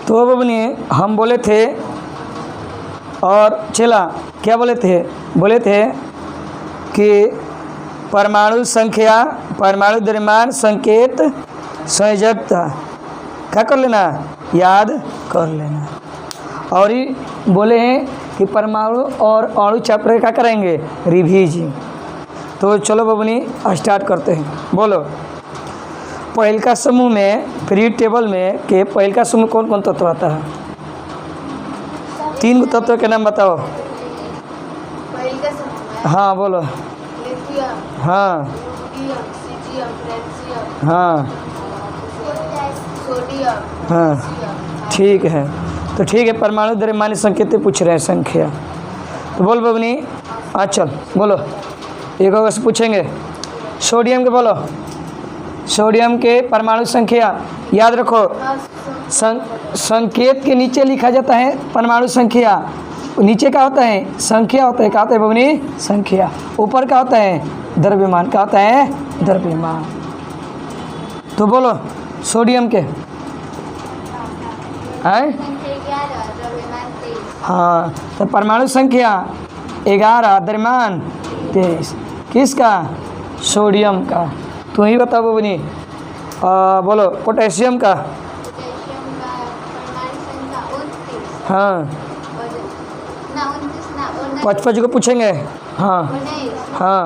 तो बबनी हम बोले थे और चला क्या बोले थे कि परमाणु संख्या, परमाणु द्रव्यमान, संकेत, संयोजकता क्या कर लेना, याद कर लेना। और ही बोले हैं कि परमाणु और अणु चैप्टर क्या करेंगे, रिवीजिंग। तो चलो बबनी स्टार्ट करते हैं। बोलो पहल का समूह में पीरियड टेबल में के पहल का समूह कौन कौन तत्व आता है? 3 तत्व के नाम बताओ। पहल का समूह हाँ बोलो। लिथियम, हाँ सोडियम, सीजियम, फ्रेंसियम, हाँ सोडियम, हाँ पोटेशियम। ठीक है। तो ठीक है, परमाणु द्रव्यमान संकेत पूछ रहे हैं संख्या। तो बोल बबनी चल बोलो, एक और से पूछेंगे। सोडियम के बोलो, सोडियम के परमाणु संख्या याद रखो। संकेत के नीचे लिखा जाता है परमाणु संख्या, नीचे क्या होता है, संख्या होता है। क्या होता है बबनी, संख्या। ऊपर क्या होता है, द्रव्यमान। क्या होता है, द्रव्यमान। तो बोलो सोडियम के है, हाँ तो परमाणु संख्या 11, द्रव्यमान 23। किसका, सोडियम का। तू ही बताओ बबनी। बोलो पोटेशियम का। हाँ 55 को पूछेंगे। हाँ हाँ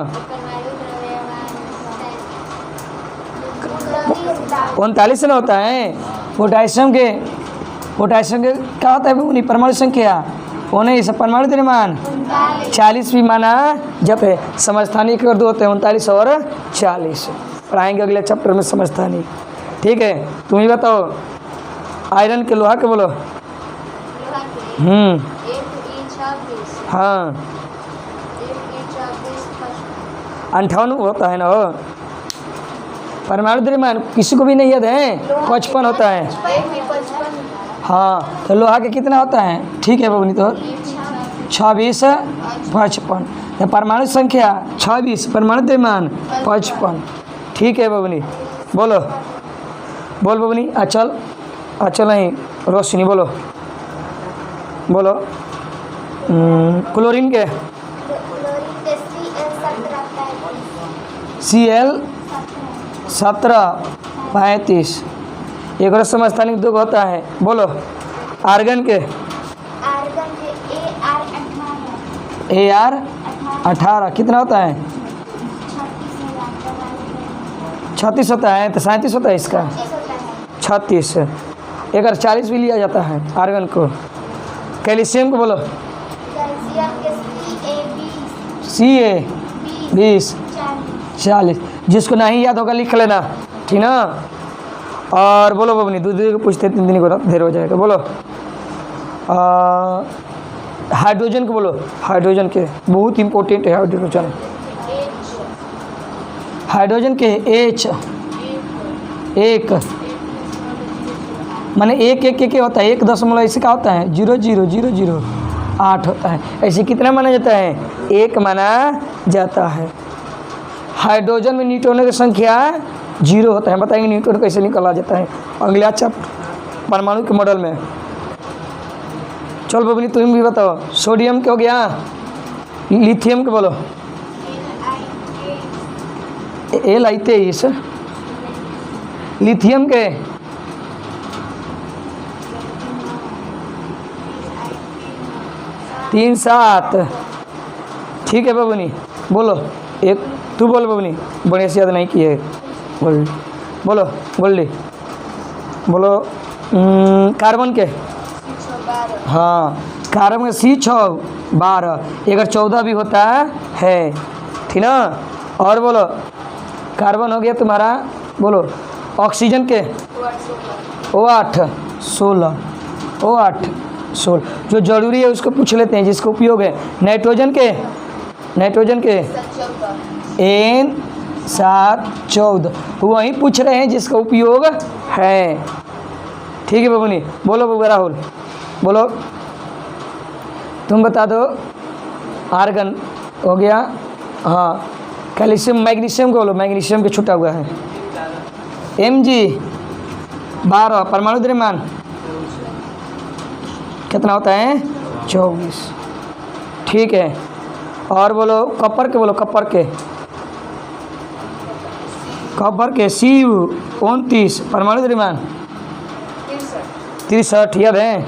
39 ना होता है। पोटेशियम के क्या होता है बबनी, परमाणु संख्या 19। परमाणु द्रव्यमान 40 भी माना जाता है। समस्थानिक कर दो होते हैं 39 और 40। पढ़ाएंगे अगले चैप्टर में समस्थानिक। ठीक है, तुम ही बताओ आयरन के, लोहा के बोलो। हाँ 58 होता है ना हो। परमाणु द्रव्यमान किसी को भी नहीं याद है, 55 होता है। हाँ तो लोहा के कितना होता है, ठीक है बबनी। तो 26, 55। परमाणु संख्या 26, परमाणु द्रव्यमान 55। ठीक है बबनी। बोलो बोल बबनी। अचल नहीं, रोशनी बोलो। क्लोरीन के Cl 17, 35। एक और समस्थानिक 2 होता है। बोलो आर्गन के Ar 18 कितना होता है, 36 होता है। तो 37 होता है इसका, 36। एक और 40 भी लिया जाता है आर्गन को। कैल्शियम को बोलो, Ca 20, 40। जिसको नहीं याद होगा लिख लेना, ठीक ना। और बोलो बबनी, दूसरे को पूछते 3 दिन को देर हो जाएगा। बोलो हाइड्रोजन को बोलो। हाइड्रोजन के बहुत इंपॉर्टेंट है हाइड्रोजन। हाइड्रोजन के H 1 माने 1 होता है। 1 ऐसे क्या होता है, 0.0008 होता है। ऐसे कितना माना जाता है, 1 माना जाता है। हाइड्रोजन में न्यूट्रॉनों की संख्या 0 होता है। बताएंगे न्यूट्रॉन कैसे निकाला जाता है अगले अच्छा परमाणु के मॉडल में। चल बबनी तुम भी बताओ। सोडियम के हो गया। लिथियम के बोलो। Li23। लिथियम के तीन 7। ठीक है बबनी। बोलो एक तू बोल बबनी, बढ़िया से याद नहीं किए। बोलो गोल्डी। बोलो कार्बन के, हाँ कार्बन का C6 12। एक 14 भी होता है, ठीक ना। और बोलो कार्बन हो गया तुम्हारा। बोलो ऑक्सीजन के O8 16। O8 16 जो जरूरी है उसको पूछ लेते हैं, जिसका उपयोग है। नाइट्रोजन के N7 14 वही पूछ रहे हैं जिसका उपयोग है। ठीक है बबनी। बोलो बबू राहुल, बोलो तुम बता दो। आर्गन हो गया, हाँ। कैल्शियम मैग्नीशियम को बोलो। मैग्नीशियम के छूटा हुआ है Mg 12। परमाणु द्रव्यमान कितना होता है 24। ठीक है, और बोलो कपर के, बोलो कपर के, कपर के सीव 29, परमाणु द्रव्यमान 63, याद है,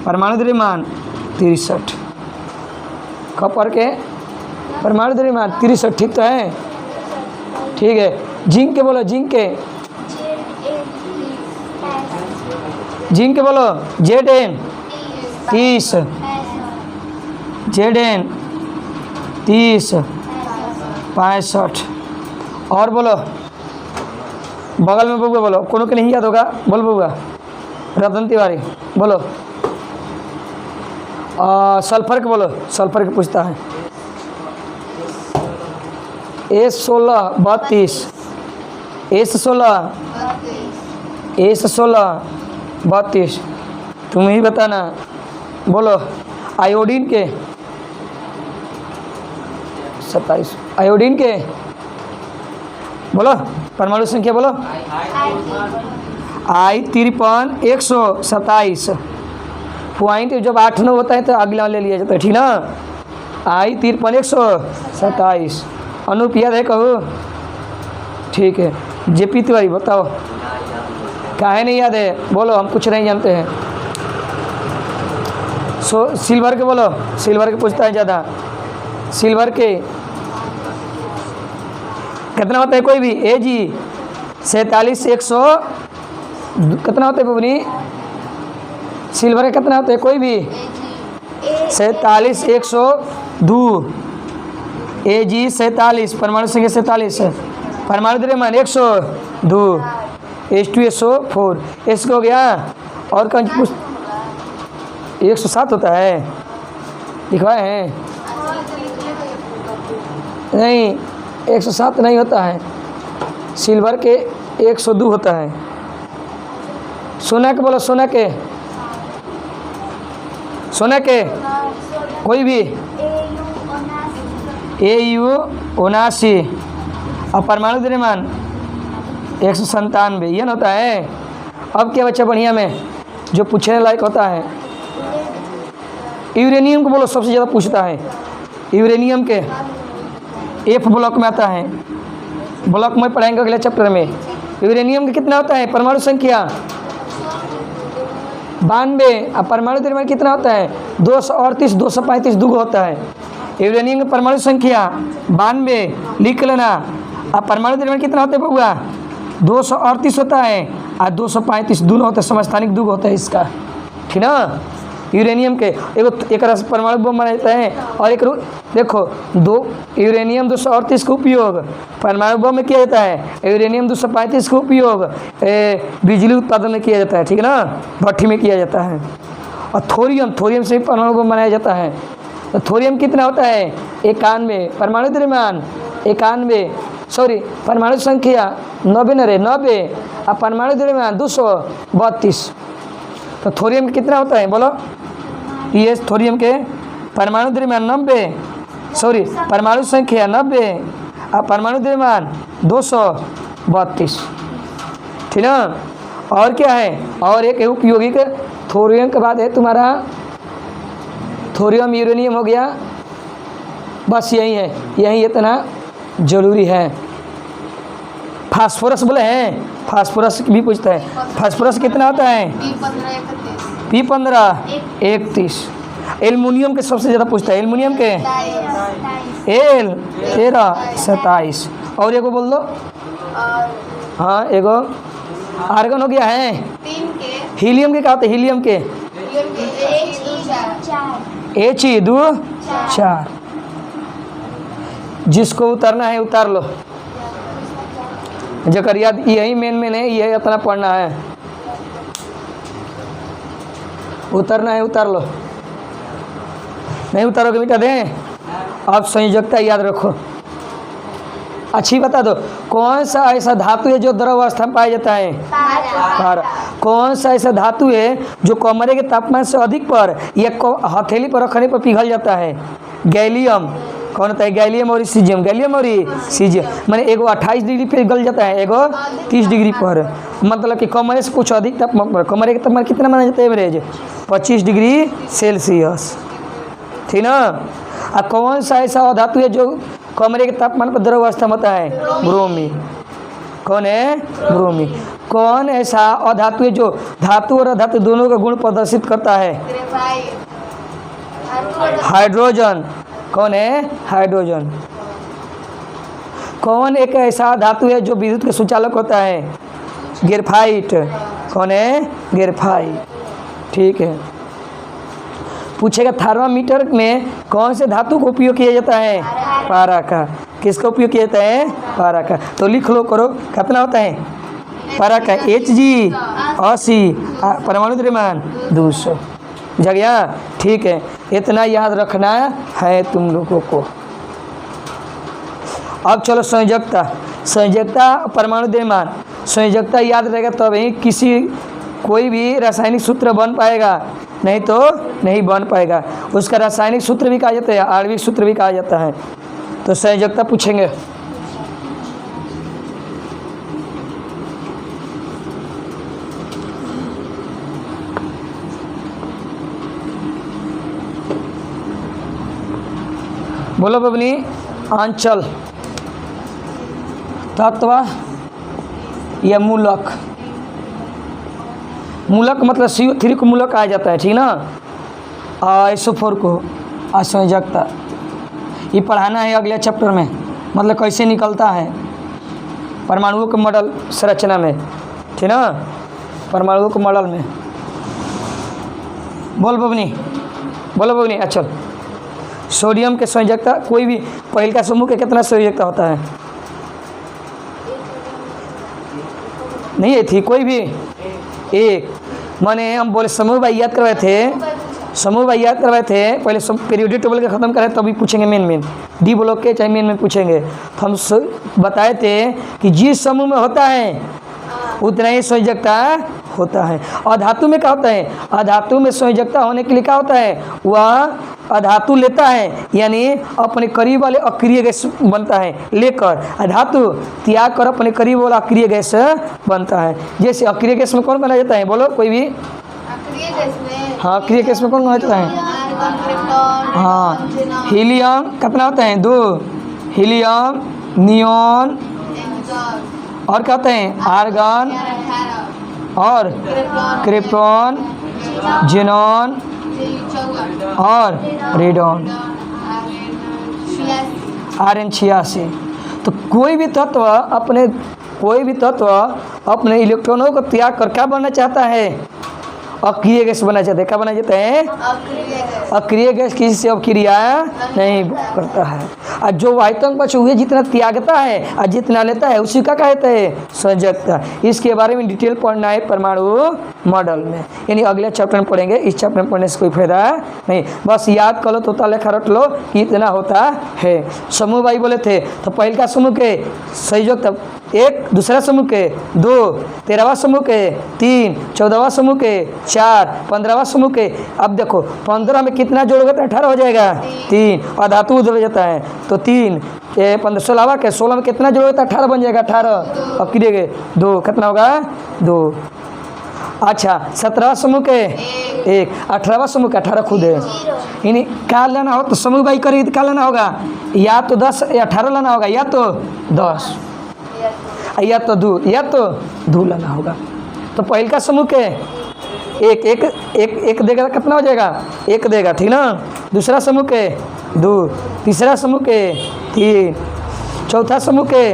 परमाणु द्रव्यमान 63, कपर के परमाणु द्रव्यमान 63, ठीक तो है। ठीक है, जिंक के बोलो, जिंक के, जिंक के बोलो Zn 30, Zn 30 65, और बोलो बगल में बउआ, बोलो कोनो के नहीं याद होगा, बोलो बउआ रतन तिवारी, बोलो सल्फर के, बोलो सल्फर के पूछता है S16 32, S16 32, तुम ही बताना। बोलो आयोडीन के 27, आयोडीन के बोलो परमाणु संख्या, बोलो I53 127, पॉइंट जब 8-9 होता है तो अगला ले लिया जाता है, ठीक ना। I53 127, अनूप याद है, कहो। ठीक है, जेपी तिवारी बताओ काहे नहीं याद है, बोलो हम कुछ नहीं जानते हैं। सिल्वर के बोलो, सिल्वर के पूछता है ज़्यादा, सिल्वर के कितना होता है कोई भी, Ag 47 100, कितना होता है बबनी, सिल्वर का कितना होता है कोई भी 47 102, Ag 47, परमाणु संख्या 47, परमाणु द्रव्यमान 102, H2SO4, इसको हो गया। और कौन पूछ, 107 होता है, लिखवाए हैं नहीं, 107 नहीं होता है, सिल्वर के 102 होता है। सोना के बोलो, सोना के, सोना के कोई भी AU 79, और परमाणु द्रव्यमान 197, यह होता है। अब क्या बच्चा बढ़िया में जो पूछने लायक होता है, यूरेनियम को बोलो, सबसे ज़्यादा पूछता है यूरेनियम के, F ब्लॉक में आता है, ब्लॉक में पढ़ाएंगे अगले चैप्टर में। यूरेनियम का कितना होता है परमाणु संख्या 92, और परमाणु द्रव्यमान कितना होता है 238 235 दुगो होता है। यूरेनियम की परमाणु संख्या 92 लिख लेना, और परमाणु द्रव्यमान कितना होता है बउआ 238 होता है, और 235 दोनों होता है, समस्थानिक दुगो होता है इसका, ठीक ना। यूरेनियम के एक परमाणु बम बनाया जाता है, और एक देखो दो यूरेनियम 238 का उपयोग परमाणु बम में किया जाता है, यूरेनियम 235 का उपयोग बिजली उत्पादन में किया जाता है, ठीक है ना, भट्ठी में किया जाता है। और थोरियम, थोरियम से भी परमाणु बम बनाया जाता है। तो थोरियम कितना होता है 91, परमाणु द्रव्यमान 91, सॉरी परमाणु संख्या 90 न रे 90, और परमाणु द्रव्यमान 232। तो थोरियम कितना होता है बोलो, ये थोरियम के परमाणु द्रव्यमान 90, सॉरी परमाणु संख्या 90, और परमाणु द्रव्यमान 232, ठीक ना। और क्या है, और एक उपयोगिक थोरियम के बाद है तुम्हारा थोरियम यूरेनियम हो गया, बस यही है, यही इतना जरूरी है। फास्फोरस बोले हैं, फास्फोरस भी पूछता है, फास्फोरस कितना होता है P15 31। एल्युमिनियम के सबसे ज़्यादा पूछता है, एल्युमिनियम के Al 13 27। और एगो बोल दो, हाँ एगो आर्गन हो गया है, हीलियम के क्या होते हैं, हीलियम के He2 4। जिसको उतारना है उतार लो, जकर याद यही मेन है, यही अपना पढ़ना है, उतरना है उतार लो, नहीं उतारोगे मिटा दें। अब संयोजकता याद रखो, अच्छी बता दो, कौन सा ऐसा धातु है जो द्रव अवस्था में पाया जाता है पारा। कौन सा ऐसा धातु है जो कमरे के तापमान से अधिक पर या हथेली पर रखने पर पिघल जाता है, गैलियम। कौन होता है? गैलियम और सीजियम। गैलियम और सीजियम माने एगो 28 डिग्री पे गल जाता है, एगो 30 डिग्री पर। मतलब कि कमरे से कुछ अधिक तापमान पर। कमरे का तापमान कितना माना जाता है एवरेज? 25 डिग्री सेल्सियस, ठीक ना। और कौन सा ऐसा अधातु है जो कमरे के तापमान पर द्रव अवस्था में होता है? ब्रोमीन। कौन है? ब्रोमीन। कौन ऐसा अधातु है जो धातु और अधातु दोनों का गुण प्रदर्शित करता है? ग्रेफाइट। हाइड्रोजन। कौन है? हाइड्रोजन। कौन एक ऐसा धातु है जो विद्युत का सुचालक होता है? ग्रेफाइट। कौन है? ग्रेफाइट, ठीक है। पूछेगा थर्मामीटर में कौन से धातु का उपयोग किया जाता है? पारा का। किसका उपयोग किया जाता है? पारा का। तो लिख लो, करो, कितना होता है पारा का? Hg 80, परमाणु द्रव्यमान 200। जगह, ठीक है। इतना याद रखना है तुम लोगों को। अब चलो संयोजकता। संयोजकता परमाणु द्रव्यमान। संयोजकता याद रहेगा तभी किसी कोई भी रासायनिक सूत्र बन पाएगा, नहीं तो नहीं बन पाएगा। उसका रासायनिक सूत्र भी कहा जाता है, आणविक सूत्र भी कहा जाता है। तो संयोजकता पूछेंगे। बोलो बबनी। आंचल, तत्व या मूलक। मूलक मतलब CO3 को मूलक कहा जाता है, ठीक ना। आइसोफोर को असंयोजकता। ये पढ़ाना है अगले चैप्टर में, मतलब कैसे निकलता है परमाणुओं के मॉडल संरचना में, ठीक ना। परमाणुओं के मॉडल में। बोल बबनी, बोलो बबनी। अच्छा, सोडियम के संयोजकता। कोई भी पहल का समूह के कितना संयोजकता होता है? नहीं है थी कोई भी एक। माने हम बोले समूह भाई याद करवाए थे, समूह भाई याद करवाए थे पहले। पीरियोडिक टेबल के ख़त्म करें तभी पूछेंगे मेन डी ब्लॉक के, चाहे मेन में पूछेंगे। तो हम बताए थे कि जिस समूह में होता है उतना ही संयोजकता होता है। अधातु में क्या होता है? अधातु में संयोजकता होने के लिए क्या होता है? वह अधातु लेता है, यानी अपने करीब वाले अक्रिय गैस बनता है, लेकर अधातु त्याग कर अपने करीब वाला अक्रिय गैस बनता है। जैसे अक्रिय गैस में कौन बना जाता है? बोलो कोई भी। अक्रिय गैस में, हाँ, अक्रिय गैस में कौन बना जाता है? आर्गन, क्रिप्टॉन, हाँ, ज़ेनॉन, हीलियम कितना होता है? 2। हीलियम, नियॉन, एक्सॉन, और क्या होते हैं? आर्गन 18, और क्रिप्टॉन, क्रिप्टॉन, जेनॉन और रेडॉन, Rn 86। तो कोई भी तत्व अपने इलेक्ट्रॉनों को त्याग कर क्या बनना चाहता है? अक्रिय गैस बनना चाहता है। क्या बनना चाहता है? अक्रिय गैस किसी से अक्रिया नहीं करता है। और जो वायुतंग पक्ष हुए जितना त्यागता है और जितना लेता है उसी का कहते हैं संयोजकता। इसके बारे में डिटेल पढ़ना है परमाणु मॉडल में, यानी अगले चैप्टर में पढ़ेंगे। इस चैप्टर में पढ़ने से कोई फायदा नहीं, बस याद कर लो, तोता लेखा रट लो कि इतना होता है। समूह भाई बोले थे तो पहल का समूह के संयोजकता 1, दूसरा समूह के 2, 13वां समूह के 3, 14वां समूह के 4, 15वां समूह के। अब देखो 15 में कितना जोड़ोगे तो 18 हो जाएगा, 3। और धातु जोड़ जाता है तो 3, 15, 16वां के 16 में कितना जोड़ोगे तो 18 बन जाएगा, 18। अब गिरेगे 2, कितना होगा? 2। अच्छा, 17वां समूह के 1, 18वां समूह के 18 खुद है। यानी क्या लेना हो तो समूह भाई करेगी तो क्या लेना होगा? या तो 10 या 18 लेना होगा, या तो 10 या तो 2, या तो 2 लेना होगा। तो पहल का समूह के एक देगा कितना हो जाएगा? 1 देगा, ठीक ना। दूसरा समूह के 2, तीसरा समूह के 3, चौथा समूह के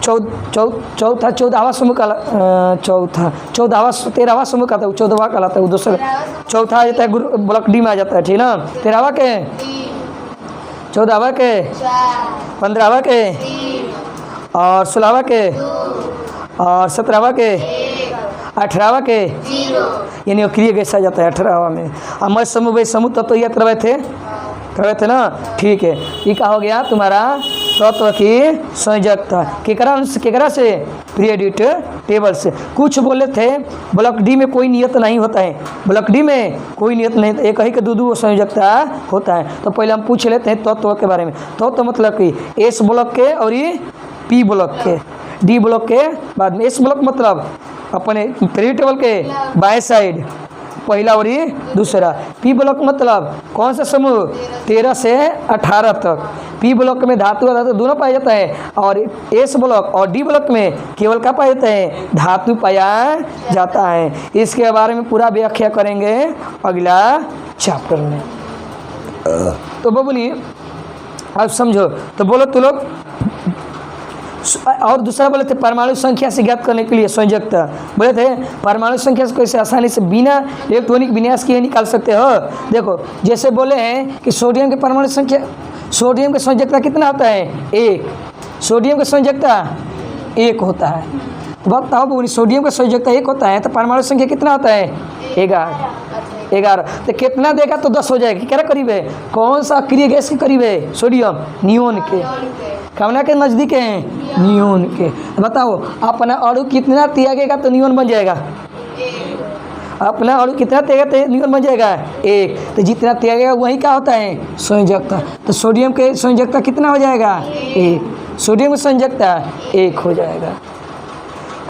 14वां समूह का 13वां समूह का 14वां कहलाता है। दूसरा चौथा आ जाता है ब्लॉक डी में आ जाता है, ठीक ना। 13वां के 14वां के 15वां के और 16वां के और 17वां के 18वां के, यानी अक्रिय गैस आ जाता है 18वां में। अमर समूह भाई समूह तत्व याद करवाए थे ना, ठीक है। ये क्या हो गया तुम्हारा तत्व की संयोजकता केकरा से पीरियडिक टेबल से। कुछ बोले थे ब्लॉक डी में कोई नियत नहीं होता है, ब्लॉक डी में कोई नियत नहीं, एक ही के दो संयोजकता होता है। तो पहले हम पूछ लेते हैं तत्व के बारे में। तत्व मतलब कि एस ब्लॉक के और ये पी ब्लॉक के, डी ब्लॉक के बाद में। एस ब्लॉक मतलब अपने पीरियडिक टेबल के बाएं साइड पहला और ये दूसरा। पी ब्लॉक मतलब कौन सा समूह 13 से 18 तक। पी ब्लॉक में धातु अधातु दोनों पाया जाता है, और एस ब्लॉक और डी ब्लॉक में केवल क्या पाया जाता है, धातु पाया जाता है। इसके बारे में पूरा व्याख्या करेंगे अगला चैप्टर में। तो बबुनी अब समझो, तो बोलो तो लोग। और दूसरा बोले थे परमाणु संख्या से ज्ञात करने के लिए संयोजकता। बोले थे परमाणु संख्या से कैसे आसानी से बिना इलेक्ट्रॉनिक विन्यास किए निकाल सकते हो। देखो जैसे बोले हैं कि सोडियम के परमाणु संख्या, सोडियम का संयोजकता कितना होता है, 1। सोडियम का संयोजकता 1 होता है। तो बताओ बोली सोडियम का संयोजकता 1 होता है, तो परमाणु संख्या कितना होता है, 11। तो कितना देगा तो 10 हो जाएगा। क्या करीब है, कौन सा अक्रिय गैस के करीब है, सोडियम, नियोन के। कमना के नज़दीक है, नियोन के। बताओ अपना अणु कितना त्यागेगा तो नियोन बन जाएगा, अपना अणु कितना त्यागेगा तो नियोन बन जाएगा 1। तो जितना त्यागेगा वही क्या होता है, संयोजकता। तो सोडियम के संयोजकता कितना हो जाएगा, 1। सोडियम की संयोजकता 1 हो जाएगा।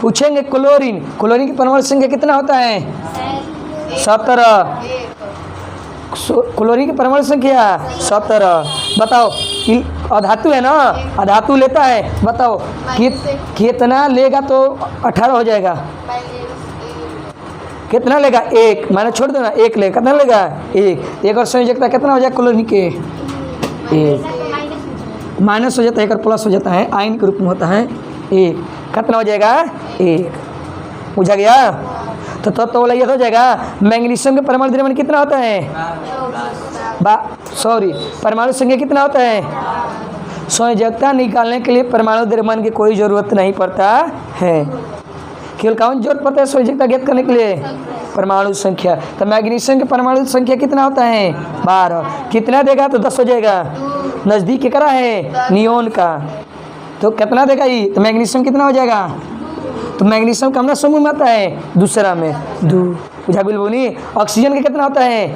पूछेंगे क्लोरीन, क्लोरीन की परमाणु संख्या कितना होता है, 17। क्लोरीन की परमाणु संख्या 17। बताओ अधातु है ना, अधातु लेता है, बताओ कितना लेगा तो 18 हो जाएगा, कितना लेगा, 1। मैंने छोड़ दो ना, 1 लेगा, कितना लेगा, 1 और संयोजकता कितना हो जाएगा क्लोरीन के, 1 माइनस हो जाता है, 1 और प्लस हो जाता है, आयन के रूप में होता है 1। कितना हो जाएगा, 1। बुझा गया। तो बोला ये हो जाएगा। मैग्नीशियम के परमाणु द्रव्यमान कितना होता है, परमाणु संख्या कितना होता है। संयोजकता निकालने के लिए परमाणु द्रव्यमान की कोई ज़रूरत नहीं पड़ता है। केवल कौन जरूरत पड़ता है संयोजकता ज्ञात करने के लिए, परमाणु संख्या। तो मैग्नीशियम के परमाणु संख्या कितना होता है, 12। कितना देगा तो 10 हो जाएगा, नज़दीक करा है नियोन का। तो कितना देगा ये, तो मैग्नीशियम कितना हो जाएगा, तो मैग्नीशियम का हमने समूह में आता है दूसरा में 2। बुझा बोली। ऑक्सीजन का कितना होता है,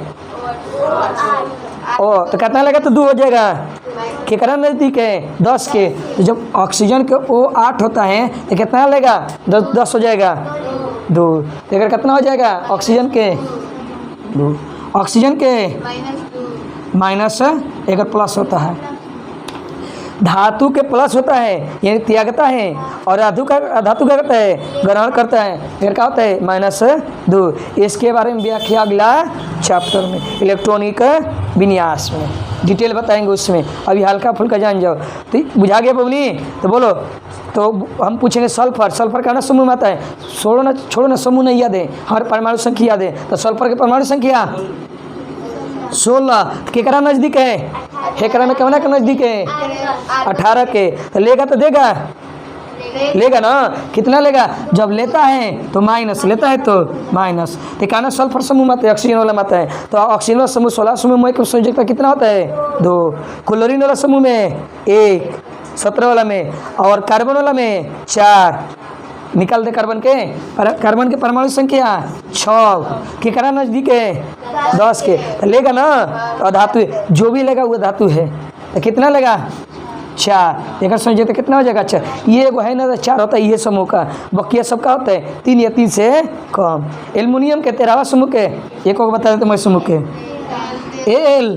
तो कितना लगा तो 2 हो जाएगा, कितना नज़दीक है 10 के। तो जब ऑक्सीजन के O 8 होता है तो कितना लेगा, 10 हो जाएगा 2। तो अगर कितना हो जाएगा ऑक्सीजन के 2, ऑक्सीजन के माइनस, अगर प्लस होता है। धातु के प्लस होता है यानी त्यागता है, और धातु का करता है, ग्रहण करता है, फिर क्या होता है -2। इसके बारे में व्याख्या अगला चैप्टर में इलेक्ट्रॉनिक विन्यास में डिटेल बताएंगे उसमें। अभी हल्का फुल्का जान जाओ। तो बुझा गया बबनी। तो बोलो, तो हम पूछेंगे सल्फर, सल्फर का ना समूह में आता है। छोड़ो ना समूह नहीं याद है, हर परमाणु संख्या याद है। तो सल्फर की परमाणु संख्या 16। केकरा नज़दीक है, हेकरा में कवना का नज़दीक है, 18 के। तो लेगा तो देगा, लेगा ना, कितना लेगा, जब लेता है तो माइनस, लेता है तो माइनस। तो कहना सल्फर समूह में आता है, ऑक्सीजन वाला में आता है। तो ऑक्सीजन वाला समूह 16 समूह में संयोजकता कितना होता है, 2। क्लोरीन वाला समूह में 1, 17 वाला में, और कार्बन वाला में 4। निकाल दे कार्बन के परमाणु संख्या 6। केकरा नज़दीक है 10 के। तो लेगा ना, और धातु जो भी लेगा वो धातु है। तो कितना लेगा, 4। एक संयोजकता कितना हो जाएगा, 4। ये एगो है ना 4 होता है ये समूह का, बकिया सबका होता है 3 या 3 से कम। एल्युमिनियम के 13वां समूह के, एक को बता देते मैं समूह के, Al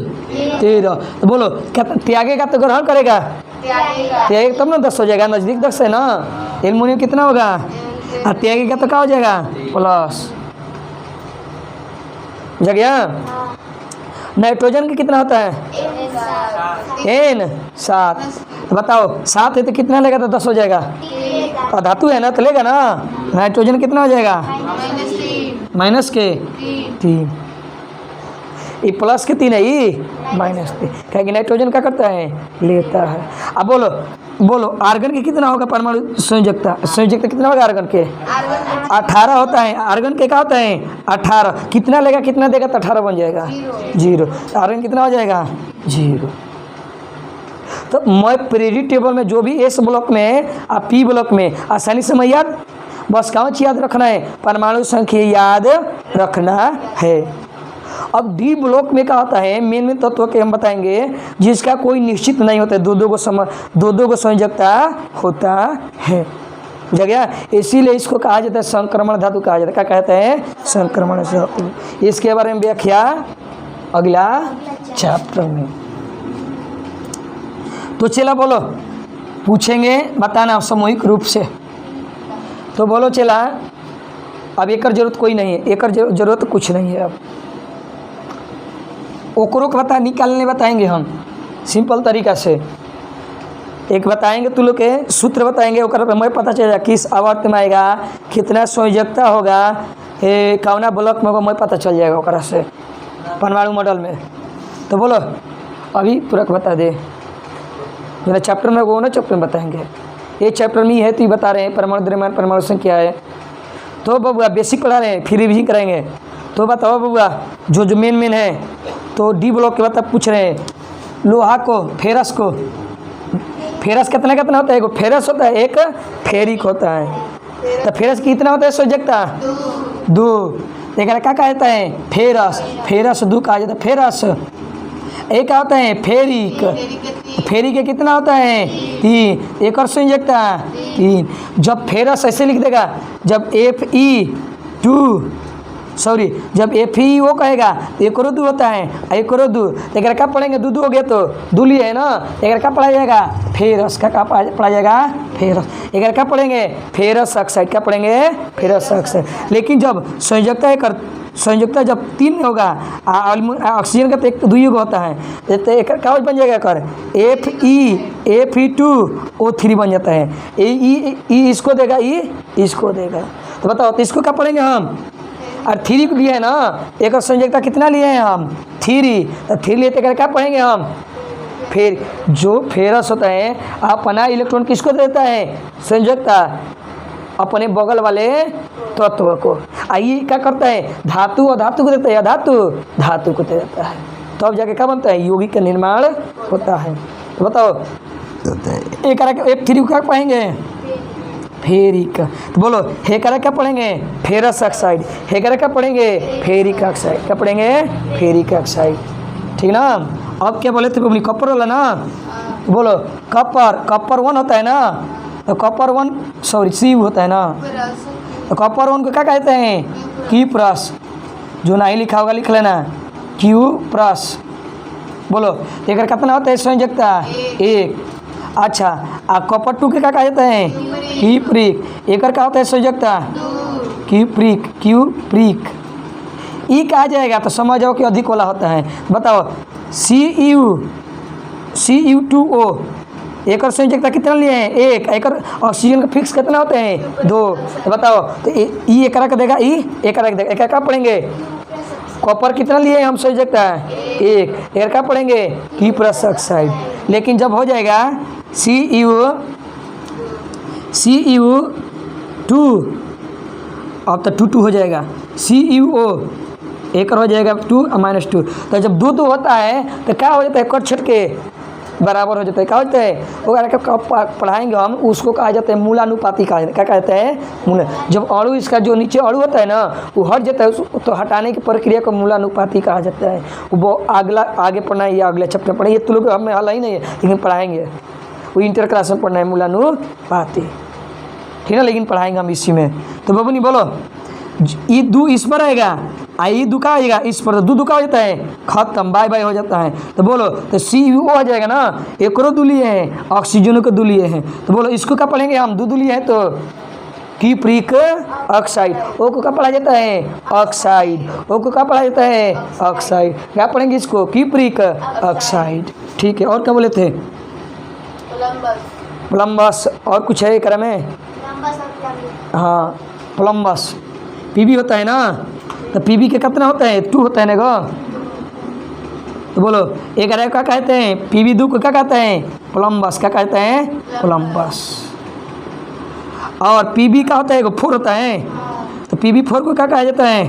13। तो बोलो त्यागेगा तो ग्रहण करेगा, त्यागेगा तब ना 10 हो जाएगा, नज़दीक 10 है ना। एल्युमिनियम कितना होगा, और त्यागेगा तो क्या हो जाएगा, प्लस। बुझा गया। नाइट्रोजन का कितना होता है, N 7। तो बताओ 7 है तो कितना लेगा तो 10 हो जाएगा, और धातु है ना तो लेगा ना। नाइट्रोजन कितना हो जाएगा, माइनस के 3। ये प्लस के 3 है, ये -3। क्या कि नाइट्रोजन क्या करता है, लेता है। अब बोलो आर्गन के कितना होगा परमाणु संयोजकता कितना होगा आर्गन के, 18 होता है। आर्गन के क्या होता है, 18। कितना लेगा कितना देगा तो 18 बन जाएगा, 0। आर्गन कितना हो जाएगा, 0। तो मैं पीरियडिक टेबल में जो भी एस ब्लॉक में है और पी ब्लॉक में आसानी से मैं याद, बस कांच याद रखना है, परमाणु संख्या याद रखना है। अब डी ब्लॉक में क्या होता है, मेन तत्व के हम बताएंगे जिसका कोई निश्चित नहीं होता है, दो गो संयोजकता होता है, जगह, इसीलिए इसको कहा जाता है संक्रमण धातु कहा जाता है। क्या कहते हैं? संक्रमण धातु। इसके बारे में व्याख्या अगला चैप्टर में। तो चला बोलो, पूछेंगे बताना सामूहिक रूप से, तो बोलो चला। अब एक जरूरत कोई नहीं है, एक जरूरत कुछ नहीं है। अब ओकरो को निकालने बताएंगे हम सिंपल तरीका से। एक बताएंगे तुम लोग के सूत्र बताएंगे, ओकर पे मैं पता चल जाए किस आवर्त में आएगा, कितना संयोजकता होगा, कौना ब्लॉक में होगा, मैं पता चल जाएगा ओकरा से परमाणु मॉडल में। तो बोलो अभी तुरंत बता दे, मेरा चैप्टर में वो ना चैप्टर में बताएंगे, ये चैप्टर में ही है तो ये बता रहे हैं परमाणु द्रव्यमान परमाणु संख्या है। तो बबुआ बेसिक पढ़ा रहे हैं, फिर रिविजन कराएंगे। तो बताओ बबुआ जो मेन है, तो डी ब्लॉक के बाद पूछ रहे हैं लोहा को, फेरस को, फेरस कितना होता है? एक फेरस होता है, एक फेरिक होता है। तो फेरस कितना होता है संयोजकता? 2। एक क्या कहता है? फेरस 2 कहा जाता है फेरस। एक क्या होता है? फेरिक। फेरिक के कितना होता है? 3। एक और संयोजकता 3। जब फेरस ऐसे लिख देगा, जब जब Fe वो कहेगा एक और 2 होता है, एक और 2, एक क्या पढ़ेंगे? 2 हो गया तो 2 लिए है ना, एक क्या पढ़ा जाएगा? फेरस का पढ़ा जाएगा? फेरस। एक क्या पढ़ेंगे? Ferrous oxide. क्या पढ़ेंगे? Ferrous oxide. लेकिन जब संयोजकता जब 3 होगा, ऑक्सीजन का तो 1 2 होता है, तो एक क्या बन जाएगा? कर Fe2O3 बन जाता है। ई इसको देगा, ई इसको देगा। तो बताओ तो इसको क्या पढ़ेंगे हम? और 3 को लिए है ना, एक और संयोजकता कितना लिए हैं हम? 3। तो 3 लिए तो क्या पढ़ेंगे हम? फिर जो फेरस होता है अपना इलेक्ट्रॉन किसको देता है? संयोजकता अपने बगल वाले तत्व को। आइए क्या करता है? धातु और धातु को देता है, या धातु को देता है, तो अब जाके क्या बनता है? यौगिक का निर्माण होता है। तो बताओ एक 3 को क्या पढ़ेंगे? फेरिक। तो बोलो हेकरा क्या पढ़ेंगे? Ferrous oxide. हेकरा क्या पढ़ेंगे? Ferric oxide. क्या पढ़ेंगे? Ferric oxide. ठीक ना। अब क्या बोले थे? कॉपर वाला ना, तो बोलो कॉपर 1 होता है ना, तो कॉपर 1 Cu होता है ना, तो कॉपर 1 को क्या कहते हैं? Q+। जो नहीं लिखा होगा लिख लेना, Q+। बोलो एक कितना होता है संयोजकता? 1। अच्छा, आप कॉपर 2 के क्या कहा जाता है? Q'। एक क्या होता है संयोजकता? Q'। ई कहा जाएगा तो समझ जाओ कि अधिक वाला होता है। बताओ Cu2O, एक और संयोजकता कितना लिए हैं? 1। एक और ऑक्सीजन का फिक्स कितना होते हैं? 2। तो बताओ तो ई एक का देगा, ई एक का देगा। एक क्या पढ़ेंगे? कॉपर कितना लिए हैं हम संयोजकता? 1। एक क्या पढ़ेंगे? Q+ oxide. लेकिन जब हो जाएगा Cu2, अब तो 2 हो जाएगा, CuO एक और हो जाएगा 2 और -2। तो जब 2 होता है तो क्या हो जाता है? कट छट के बराबर हो जाता है। क्या होता है? वो पढ़ाएंगे हम, उसको कहा जाता है मूलानुपाती। क्या कहते हैं? मूल। जब अणु इसका जो नीचे अणु होता है ना, वो हट जाता है, तो हटाने की प्रक्रिया को मूलानुपाती कहा जाता है। वो आगे पढ़ना है, या अगला चैप्टर पढ़ना है, ये तो लोग हमें हाल ही नहीं है, लेकिन पढ़ाएंगे। वो इंटर क्लास में पढ़ना है मूलानुपाती, ठीक है, लेकिन पढ़ाएंगे हम इसी में। तो बाबू नहीं बोलो, ये 2 इस पर आएगा, आई 2 का आएगा इस पर, 2 का हो जाता है, खत्म, बाय बाय हो जाता है। तो बोलो तो CuO हो जाएगा ना, एक और 2 लिए हैं, ऑक्सीजन को 2 लिए हैं। तो बोलो इसको क्या पढ़ेंगे हम? 2 लिए हैं तो Q' ऑक्साइड। ओ को क्या पढ़ा जाता है? ऑक्साइड। ओ को क्या पढ़ा जाता है? ऑक्साइड। क्या पढ़ेंगे इसको? Q' oxide. ठीक है, और क्या बोले थे? प्लम्बस। और कुछ है एक में? हाँ, प्लम्बस। Pb होता है ना, तो Pb के कितना होता है? 2 होता है ना गो। तो बोलो एक अरे क्या कहते हैं? Pb2 को क्या कहते हैं? प्लम्बस। क्या कहते हैं? प्लम्बस। और Pb का होता है? 4 होता है, तो Pb4 को क्या कहा जाता है?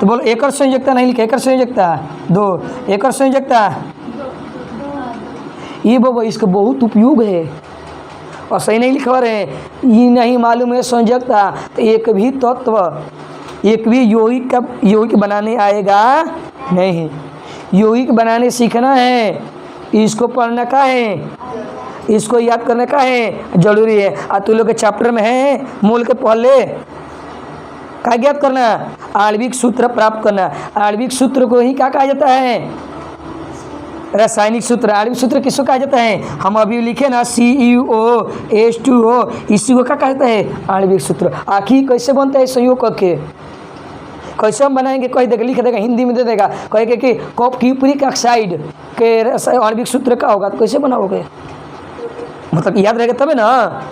तो बोलो एक और संयोजकता नहीं लिखा, एक और संयोजकता 2, एक और संयोजकता ये बाबा इसका बहुत उपयोग है और सही नहीं लिखवा रहे हैं। ये नहीं मालूम है संयोजकता तो एक भी तत्व एक भी यौगिक बनाने आएगा नहीं। यौगिक बनाने सीखना है, इसको पढ़ना का है, इसको याद करने का है, जरूरी है। और तू लोग के चैप्टर में है मूल के पहले क्या याद करना, आणविक सूत्र प्राप्त करना। आणविक सूत्र को ही क्या कहा जाता है, रासायनिक सूत्र। आणविक सूत्र किसको कहा जाता है, हम अभी लिखे ना CuO इसी को क्या कहा जाता है, आणविक सूत्र। आखिर कैसे बनता है संयोग करके, कैसे हम बनाएंगे, कोई देगा लिख देगा हिंदी में दे देगा, कहेगा कि कॉप्यूरिक ऑक्साइड के आणविक सूत्र का होगा, तो कैसे बनाओगे, मतलब याद रहेगा तभी ना।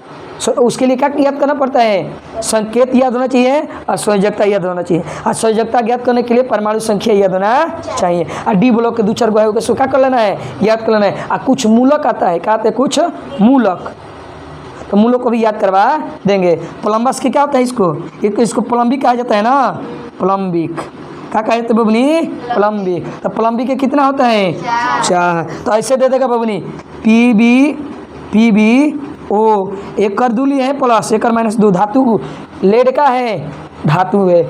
उसके लिए क्या याद करना पड़ता है, संकेत याद होना चाहिए और संयोजकता याद होना चाहिए। और संयोजकता याद करने के लिए परमाणु संख्या याद होना चाहिए। और डी ब्लॉक के 2-4 गो है उसको क्या कर लेना है, याद कर लेना है। और कुछ मूलक आता है, क्या आते हैं कुछ मूलक, तो मूलों को भी याद करवा देंगे। प्लम्बस के क्या होता है, इसको प्लम्बिक कहा जाता है ना, प्लम्बिक क्या कहा जाता है बबनी, प्लम्बिक। तो प्लम्बिक के कितना होता है, 4। तो ऐसे दे देगा बबनी PbO 1 कर 2 लिए हैं प्लस 1 माइनस 2। धातु लेड का है, धातु है।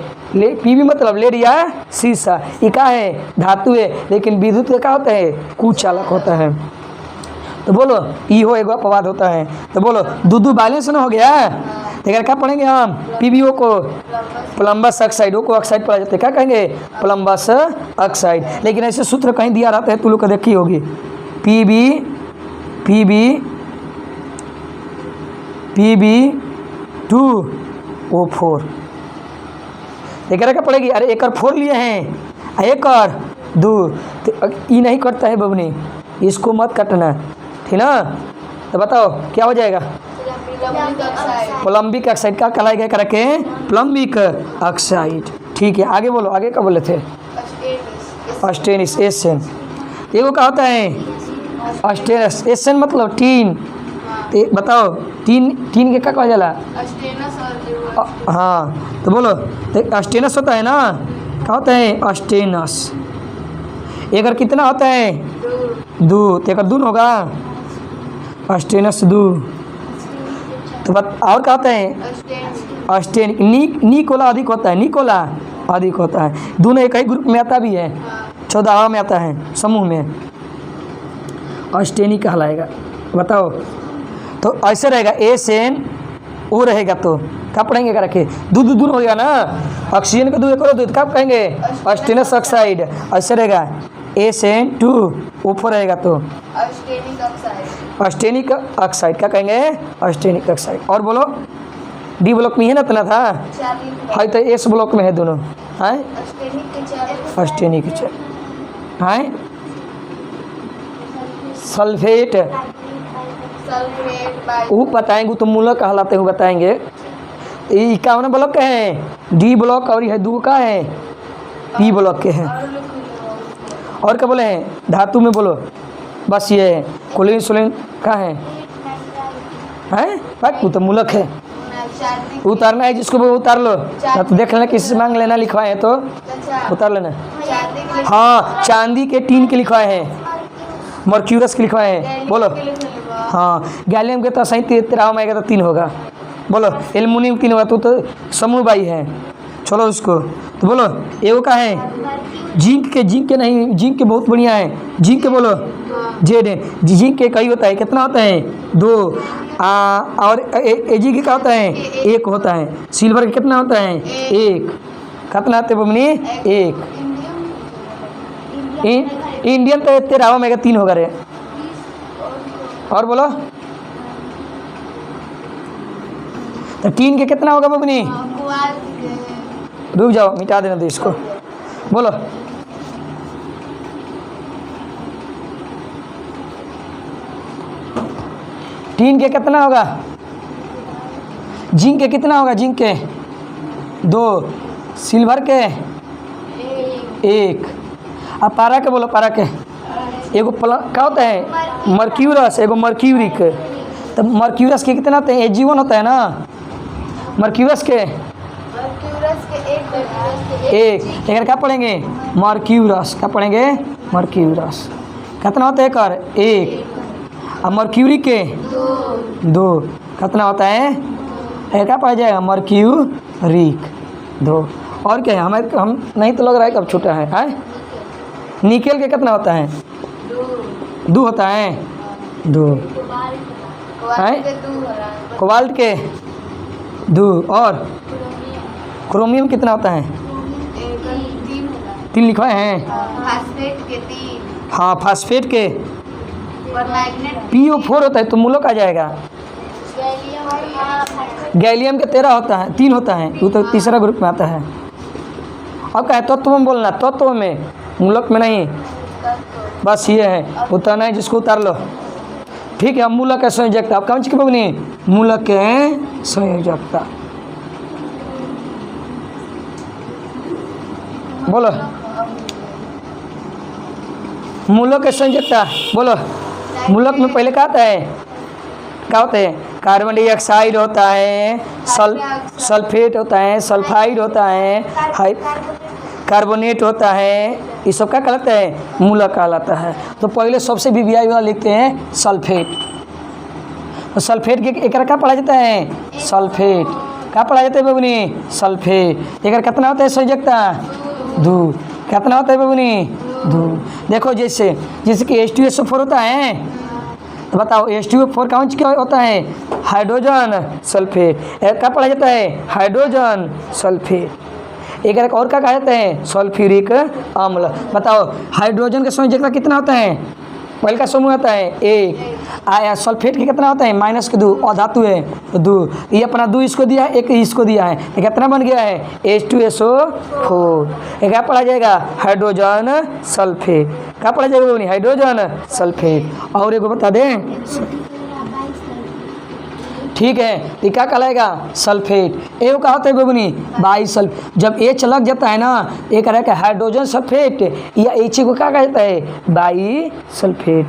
Pb मतलब लेड या शीशा, ये क्या है, धातु है। लेकिन विद्युत का क्या होता है, कुचालक होता है। तो बोलो ई हो एक अपवाद होता है। तो बोलो दूध बैलेंस ना हो गया। लेकिन क्या पढ़ेंगे हम, PbO को प्लम्बस ऑक्साइड, को ऑक्साइड पढ़ा जाता है, क्या कहेंगे, प्लम्बस ऑक्साइड। लेकिन ऐसे सूत्र कहीं दिया रहता है, तू लोग को देखी होगी, PbO4। एक क्या पड़ेगी, अरे 1 और 4 लिए हैं, 1 और 2, तो ये नहीं कटता है बबनी, इसको मत काटना, ठीक ना। तो बताओ क्या हो जाएगा, प्लम्बिक ऑक्साइड का कहलाएगा करके प्लम्बिक ऑक्साइड। ठीक है, आगे बोलो, आगे क्या बोले थे, अस्टेनिस एसन। ये वो क्या होता है, अस्टेनस एसन मतलब टीन। बताओ टीन के क्या कहा जाला, हाँ। तो बोलो अस्टेनस होता है ना, क्या होता है अस्टेनस। एक और कितना होता है, 2, तो एक और 2 होगा, अस्टेनस 2। तो और क्या होता है, अस्टेनिक। निकोला अधिक होता है, निकोला अधिक होता है। दोनों एक ही ग्रुप में आता भी है, 14वां में आता है समूह में, अस्टेनिक कहलाएगा। बताओ तो ऐसे रहेगा SnO रहेगा, तो क्या पढ़ेंगे क्या रखे, दूध हो गया ना, ऑक्सीजन का 2 एक और 2 कब कहेंगे, अस्टेनस ऑक्साइड। ऐसे रहेगा SN2O4 रहेगा, तो अस्टेनिक ऑक्साइड क्या कहेंगे, अस्टेनिक ऑक्साइड। और बोलो डी ब्लॉक में है ना, इतना था है, तो S ब्लॉक में है दोनों, है अस्टेनिक है। सल्फेट वो बताएंगे, तो मूलक कहलाते हुए बताएंगे। ये 51 ब्लॉक के हैं, डी ब्लॉक, और यह 2 का है, P ब्लॉक के हैं। और क्या बोले हैं, धातु में बोलो, बस ये है कोलिन सोलिन का है भाई, वो तो मूलक है। उतारना है जिसको वो उतार लो, तो देख लेना किसी से मांग लेना, लिखवाए हैं तो उतार लेना। हाँ, चांदी के टीन के लिखवाए हैं, मर्क्यूरस के लिखवाए हैं, बोलो। हाँ, गैलियम के तो सही 13 में आएगा, तो 3 होगा। बोलो एल्युमिनियम 3 होगा, तो समूह बाई है। चलो उसको, तो बोलो एगो का है जिंक के नहीं, जिंक के बहुत बढ़िया है, जिंक के बोलो Zn। जिंक के कई होता है, कितना होता है, 2। और Ag के क्या होता है, 1 होता है। सिल्वर के कितना होता है, 1। कितना आते बमनी, 1। इंडियन तो 13 में 3 होगा रे। और बोलो तो टीन के कितना होगा बबनी, रुक जाओ मिटा देना तो इसको। बोलो टीन के कितना होगा, जिंक के कितना होगा, जिंक के 2, सिल्वर के 1। अब पारा के बोलो, पारा के एगो क्या होता है, मर्क्यूरस, एगो मर्क्यूरिक। तो मर्क्यूरस के कितना होते हैं, Ag1 होता है ना, मर्क्यूरस के 1। लेकिन क्या पढ़ेंगे, मर्क्यूरस, क्या पढ़ेंगे, मर्क्यूरस कितना होता है, कर 1। और मर्क्यूरी के 2 कितना होता है? एक क्या पढ़ा जाएगा? मर्क्यूरिक 2। और क्या है? हम नहीं तो लग रहा है कब छूटा है? निकेल के कितना होता है? 2 होता है 2। कोबाल्ट के 2। और क्रोमियम कितना होता है? 3 लिखवाए हैं। फास्फेट के 3 हाँ फास्फेट के और मैग्नेट PO4 होता है तो मूलक आ जाएगा। गैलियम के 13 होता है, 3 होता है, वो तो तीसरा ग्रुप में आता है। अब क्या है? तत्व में बोलना, तत्व में, मूलक में नहीं। बस ये है, उतारना है जिसको उतार लो। ठीक है। अब मूलक है संयोजकता। अब कौन सी की बगनी? मूलक है संयोजकता। बोलो मूलक है संयोजकता। बोलो मूलक में पहले क्या आता है? क्या होता है? कार्बन डाइऑक्साइड होता है, सल्फेट होता है, सल्फाइड होता है, कार्बोनेट होता है। ये सब क्या कहलाता है? मूलक कहलाता है। तो पहले सबसे VVI वाला लिखते हैं सल्फेट। तो सल्फेट के एक क्या पढ़ा जाता है? सल्फेट। क्या पढ़ा जाता है बबुनी? सल्फेट। एक कितना होता है संयोजकता? 2। कितना होता है बबुनी? 2। देखो जैसे कि H2SO4 होता है, तो बताओ H2O4 कौन क्या होता है? Hydrogen sulphate. क्या पढ़ा जाता है? Hydrogen sulphate. एक और क्या कहा जाता है? सल्फ्यूरिक अम्ल। बताओ हाइड्रोजन का संयोजकता कितना होता है? पहले का समूह होता है 1। आया सल्फेट के कितना होता है? -2। और धातु है तो 2। ये अपना 2 इसको दिया है, 1 इसको दिया है, ये कितना बन गया है? H2SO4। ये क्या पढ़ा जाएगा? Hydrogen sulphate. क्या पढ़ा जाएगा? Hydrogen sulphate. और एक बता दें, ठीक है, ये क्या कहलाएगा? सल्फेट। ए क्या होता है बबुनी? बाइसल्फेट। जब H लग जाता है ना, एक कह हाइड्रोजन सल्फेट या H को क्या कहता है? बाइसल्फेट।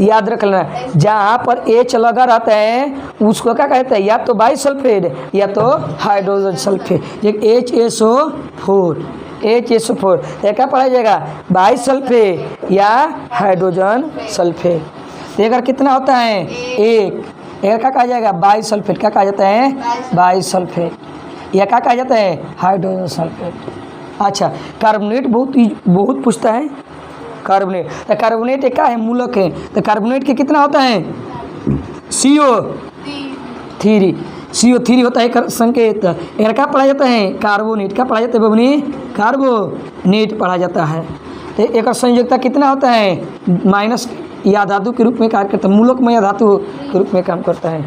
याद रख लेना, जहाँ पर H लगा रहता है उसको क्या कहता है? या तो बाइसल्फेट या तो हाइड्रोजन सल्फेट। HSO4 ये क्या पढ़ा जाएगा? बाइसल्फेट या हाइड्रोजन सल्फेट। एक कितना होता है? 1। एक क्या कहा जाएगा? बाइसल्फेट। क्या कहा जाता है? बाइसल्फेट। यह क्या कहा जाता है? Hydrogen sulphate. अच्छा, कार्बोनेट बहुत पूछता है। कार्बोनेट, तो कार्बोनेट क्या है? मूलक है। तो कार्बोनेट के कितना होता है? CO3। CO3 होता है संकेत। एक क्या पढ़ा जाता है? कार्बोनेट। क्या पढ़ा जाता है बबनी? कार्बोनेट पढ़ा जाता है। तो एक संयोजकता कितना होता है? माइनस या धातु के रूप में कार्य करता है, मूलक में या धातु के रूप में काम करता है।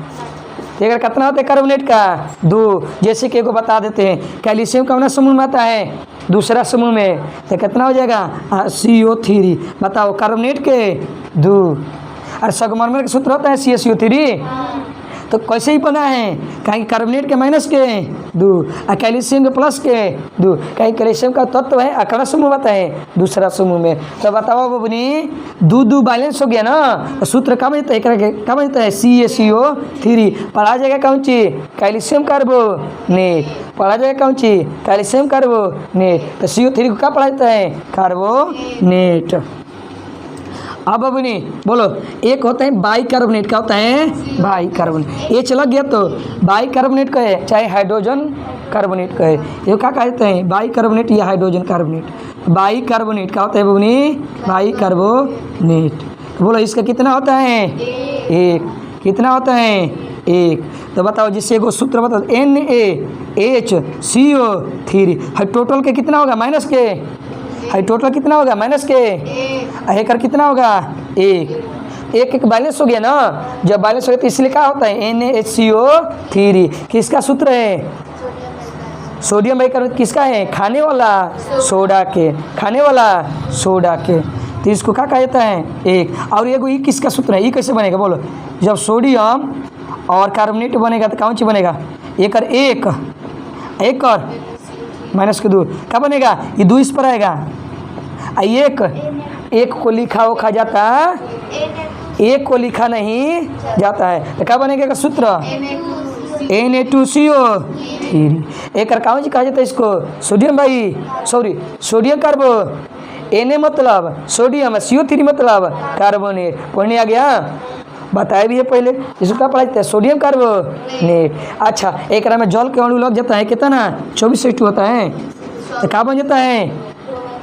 तो अगर कितना होता है कार्बोनेट का? 2। जैसे कि को बता देते हैं, कैल्शियम कौन समूह में आता है? दूसरा समूह में। तो कितना हो जाएगा? CO3। बताओ कार्बोनेट के 2। और संगमरमर का सूत्र होता है CaCO3। तो कैसे ही बना है? कहीं कार्बोनेट के माइनस के 2 और कैल्शियम के प्लस के 2। कहीं कैल्शियम का तत्व है अकड़ा समूह होता है दूसरा समूह में। तो बताओ बबनी 2 बैलेंस हो गया ना, तो सूत्र कब बनता है? कब बनता है? CaCO3। पढ़ा जाएगा कौन चीज? Calcium carbonate. पढ़ा जाएगा कौन चीज? Calcium carbonate. तो CO3 को क्या पढ़ा जाता है? कार्बोनेट। अब बबनी बोलो, एक होता है बाइकार्बोनेट। क्या होता है? बाइकार्बोनेट। ये चला गया तो बाइकार्बोनेट का है, चाहे हाइड्रोजन कार्बोनेट का है। ये क्या कहते हैं? बाइकार्बोनेट या हाइड्रोजन कार्बोनेट। बाइकार्बोनेट क्या होता है बबनी? बाइकार्बोनेट। तो बोलो इसका कितना होता है? 1। कितना होता है? 1। तो बताओ जिससे एगो सूत्र बताओ, NaHCO3। टोटल के कितना होगा? माइनस के। टोटल कितना होगा? माइनस के। एक कितना होगा? 1 बैलेंस हो गया ना। जब बैलेंस हो गया तो इसलिए क्या होता है? NaHCO3। किसका सूत्र है? Sodium bicarbonate. किसका है? खाने वाला सोडा के। खाने वाला सोडा के। तो इसको क्या कहा जाता है? 1। और एगो ई किसका सूत्र है? ई कैसे बनेगा बोलो? जब सोडियम और कार्बोनेट बनेगा तो कौन सी बनेगा? एक और माइनस के 2 क्या बनेगा? ये 2 इस पर आएगा। एक को लिखा जाता है, एक को लिखा नहीं जाता है। तो क्या बनेगा का सूत्र? Na2CO3। एक कौन सी कहा जाता है इसको? सोडियम कार्बो। Na मतलब सोडियम, CO3 मतलब कार्बोनेट। पढ़ने आ गया? बताया भी है पहले। इसको क्या पढ़ाते हैं? Sodium carbonate. अच्छा, एक में जल के अणु लग जाता है कितना? 24 H2 होता है। तो क्या बन जाता है?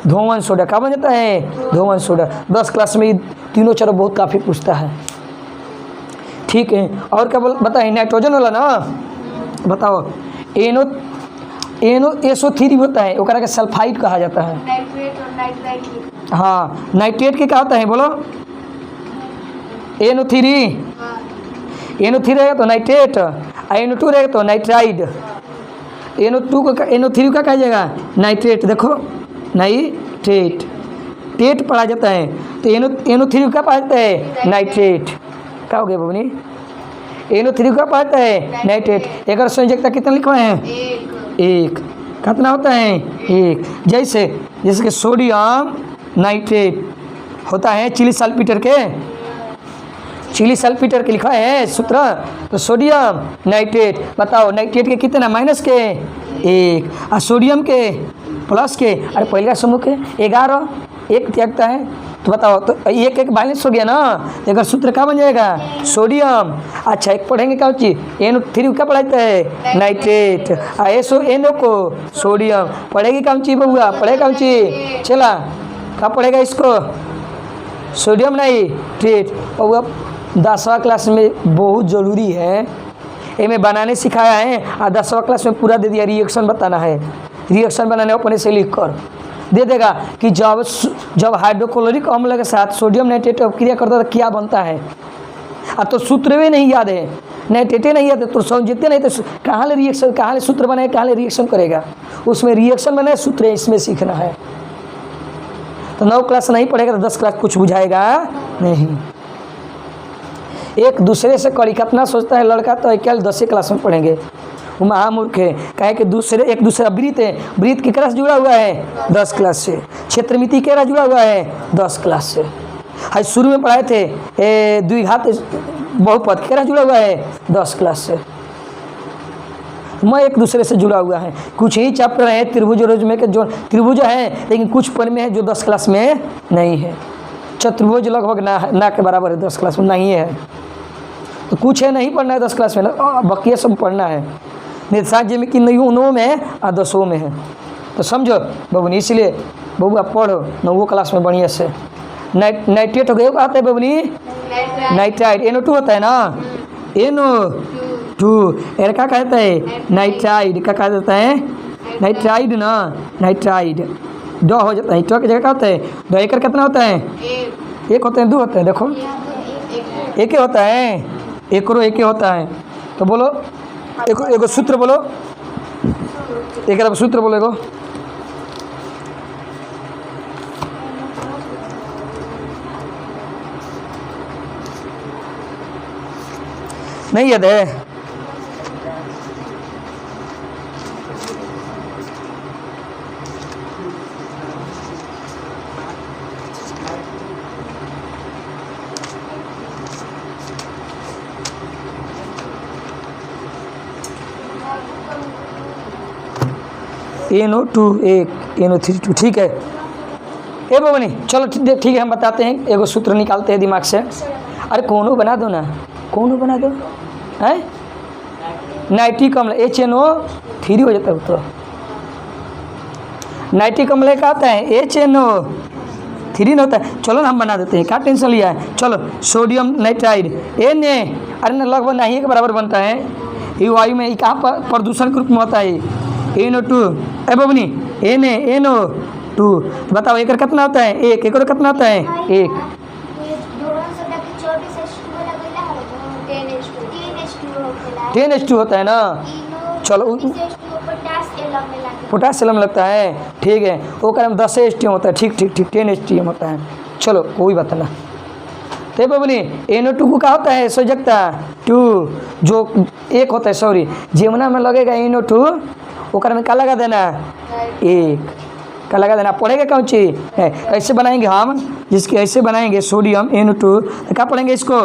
धोवन सोडा। क्या बन जाता है? धोवन सोडा। 10 क्लास में ये तीनों चारों बहुत काफ़ी पूछता है। ठीक है, और क्या बताए? नाइट्रोजन वाला ना बताओ। NO3 होता है, ओकरा के सल्फाइड कहा जाता है। नाइट्रेट और नाइट्राइट। हाँ, नाइट्रेट के क्या होता है बोलो? NO3 रहेगा तो नाइट्रेट, NO2 रहेगा तो नाइट्राइड। NO3 का कहा जाएगा नाइट्रेट। देखो नाइट्रेट, टेट पढ़ा जाता है तो NO3 का पढ़ा जाता है नाइट्रेट। क्या हो गया बबनी? NO3 का पढ़ता है नाइट्रेट। एक संयोजकता कितना लिखवा है? एक। कितना होता है? एक। जैसे कि सोडियम नाइट्रेट होता है चिली सल्फेट के लिखा है सूत्र। तो सोडियम नाइट्रेट बताओ, नाइट्रेट के कितना? माइनस के 1 और सोडियम के प्लस के, अरे पहले का समूह के 11 एक त्यागता है। तो बताओ, तो एक एक बैलेंस हो गया ना। अगर सूत्र क्या बन जाएगा? सोडियम। अच्छा, एक पढ़ेंगे क्या चीज़? NO3 क्या पढ़ाता है? नाइट्रेट। SONO को सोडियम। पढ़ेगी कौन चीज़ बबुआ? पढ़ेगा कौन चीज़? चला क्या पढ़ेगा इसको? Sodium nitrate. बबुआ 10वां क्लास में बहुत ज़रूरी है, इनमें बनाने सिखाया है और 10वां क्लास में पूरा दे दिया। रिएक्शन बताना है, रिएक्शन बनाने अपने से लिख कर दे देगा कि जब हाइड्रोक्लोरिक अम्ल के साथ सोडियम नाइट्रेट क्रिया करता है तो क्या बनता है। अब तो सूत्र भी नहीं याद है, नाइट्रेटे नहीं याद है, तो समझते नहीं तो कहाँ ले रिएक्शन, कहाँ ले सूत्र बनाए, कहाँ ले रिएक्शन करेगा। उसमें रिएक्शन बनाए, सूत्र इसमें सीखना है। तो 9 क्लास नहीं पढ़ेगा तो 10 क्लास कुछ बुझाएगा नहीं। एक दूसरे से कड़ी कितना सोचता है लड़का, तो क्या 10वीं क्लास में पढ़ेंगे। वो महामूर्ख है, कहे कि एक दूसरा वृत्त है, वृत्त की क्लास जुड़ा हुआ है 10 क्लास से। क्षेत्रमिति केरा जुड़ा हुआ है 10 क्लास से। आज शुरू में पढ़ाए थे द्विघात बहुपद केरा जुड़ा हुआ है 10 क्लास से। मैं एक दूसरे से जुड़ा हुआ है। कुछ ही चैप्टर है त्रिभुज रोज में के जो त्रिभुज है, लेकिन कुछ पर में है जो 10 क्लास में नहीं है। चतुर्भुज लगभग ना के बराबर है 10 क्लास में नहीं है। तो कुछ है नहीं पढ़ना है 10 क्लास में, बाकी सब पढ़ना है। निर्देशांक जी में कि नहीं 9 में है और 10 में है। तो समझो बबनी, इसलिए बबुआ पढ़ो 9वीं क्लास में बढ़िया से। नाइट्रेट हो गया, क्या आता है बबनी? नाइट्राइड। NO2 होता है ना, NO2 एर क्या कहता है? नाइट्राइड। क्या कहा जाता है? नाइट्राइड ना, नाइट्राइड। दो हो जाता है, तो की जगह क्या होता है? दो एकड़ कितना होता है? एक होता है, 2 होता है। देखो एक ही होता है, एक ही होता है। तो बोलो एगो सूत्र बोलो, एक सूत्र बोलो एगो। नहीं याद है? NO2 1, NO3 2। ठीक है ए बबनी, चलो ठीक है, हम बताते हैं, एगो सूत्र निकालते हैं दिमाग से। अरे कोनो बना दो ना, कोनो बना दो है। नाइट्रिक अम्ल HNO3 हो जाता है। तो नाइट्रिक अम्ल का आता है HNO3 ना होता है। चलो ना हम बना देते हैं, क्या टेंशन लिया है। चलो सोडियम नाइट्राइड Na, अरे ना लगभग नहीं के बराबर बनता है। ये वायु में कहाँ पर प्रदूषण के रूप में होता है NO2। ए बबनी NO2 बताओ एक कितना होता है? एक कितना होता है? एक। 10H2 होता है ना। चलो पोटासियम लगता है, ठीक है। वो कारण 10H2 होता है। ठीक 10H2 होता है। चलो कोई बात ना। तो बबली NO2 को क्या होता है? संयोजकता 2 जो एक होता है, सॉरी जेमना में लगेगा NO2, ओकर में क्या लगा देना? एक का लगा देना। पढ़ेगा कौन चीज है? ऐसे बनाएंगे हम, जिसके ऐसे बनाएंगे सोडियम NO2, तो क्या पढ़ेंगे इसको?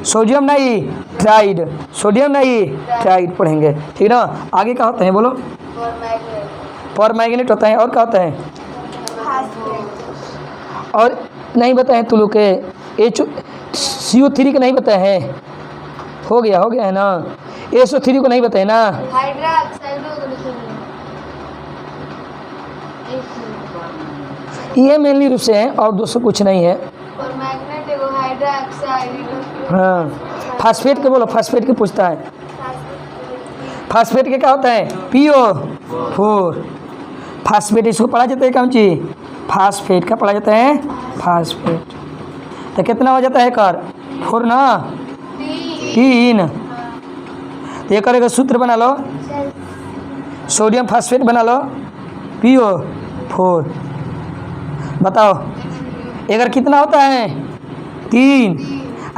सोडियम नाइट्राइड, सोडियम नाइट्राइड पढ़ेंगे, ठीक ना। आगे क्या होता है बोलो? परमैंगनेट होता है। और क्या होता है? और नहीं बताए तू लोग के CO3 का नहीं बताया है, हो गया है ना। SO3 को नहीं बताया ना। हाइड्रा ऑक्साइड को लिखेंगे। ये मेनली रूप से है और दोस्तों कुछ नहीं है। और मैग्नेट एगो हाइड्रा ऑक्साइड। हाँ, फास्फेट के बोलो, फास्फेट के पूछता है। फास्फेट के क्या होता है? PO4। फास्फेट इसको पढ़ा जाता है कौन चीज? फास्फेट का पढ़ा जाता है फास्फेट। तो कितना हो जाता है कर? 4 ना, 3। तो ये करेगा सूत्र बना लो, सोडियम फास्फेट बना लो, PO4। बताओ अगर कितना होता है? 3।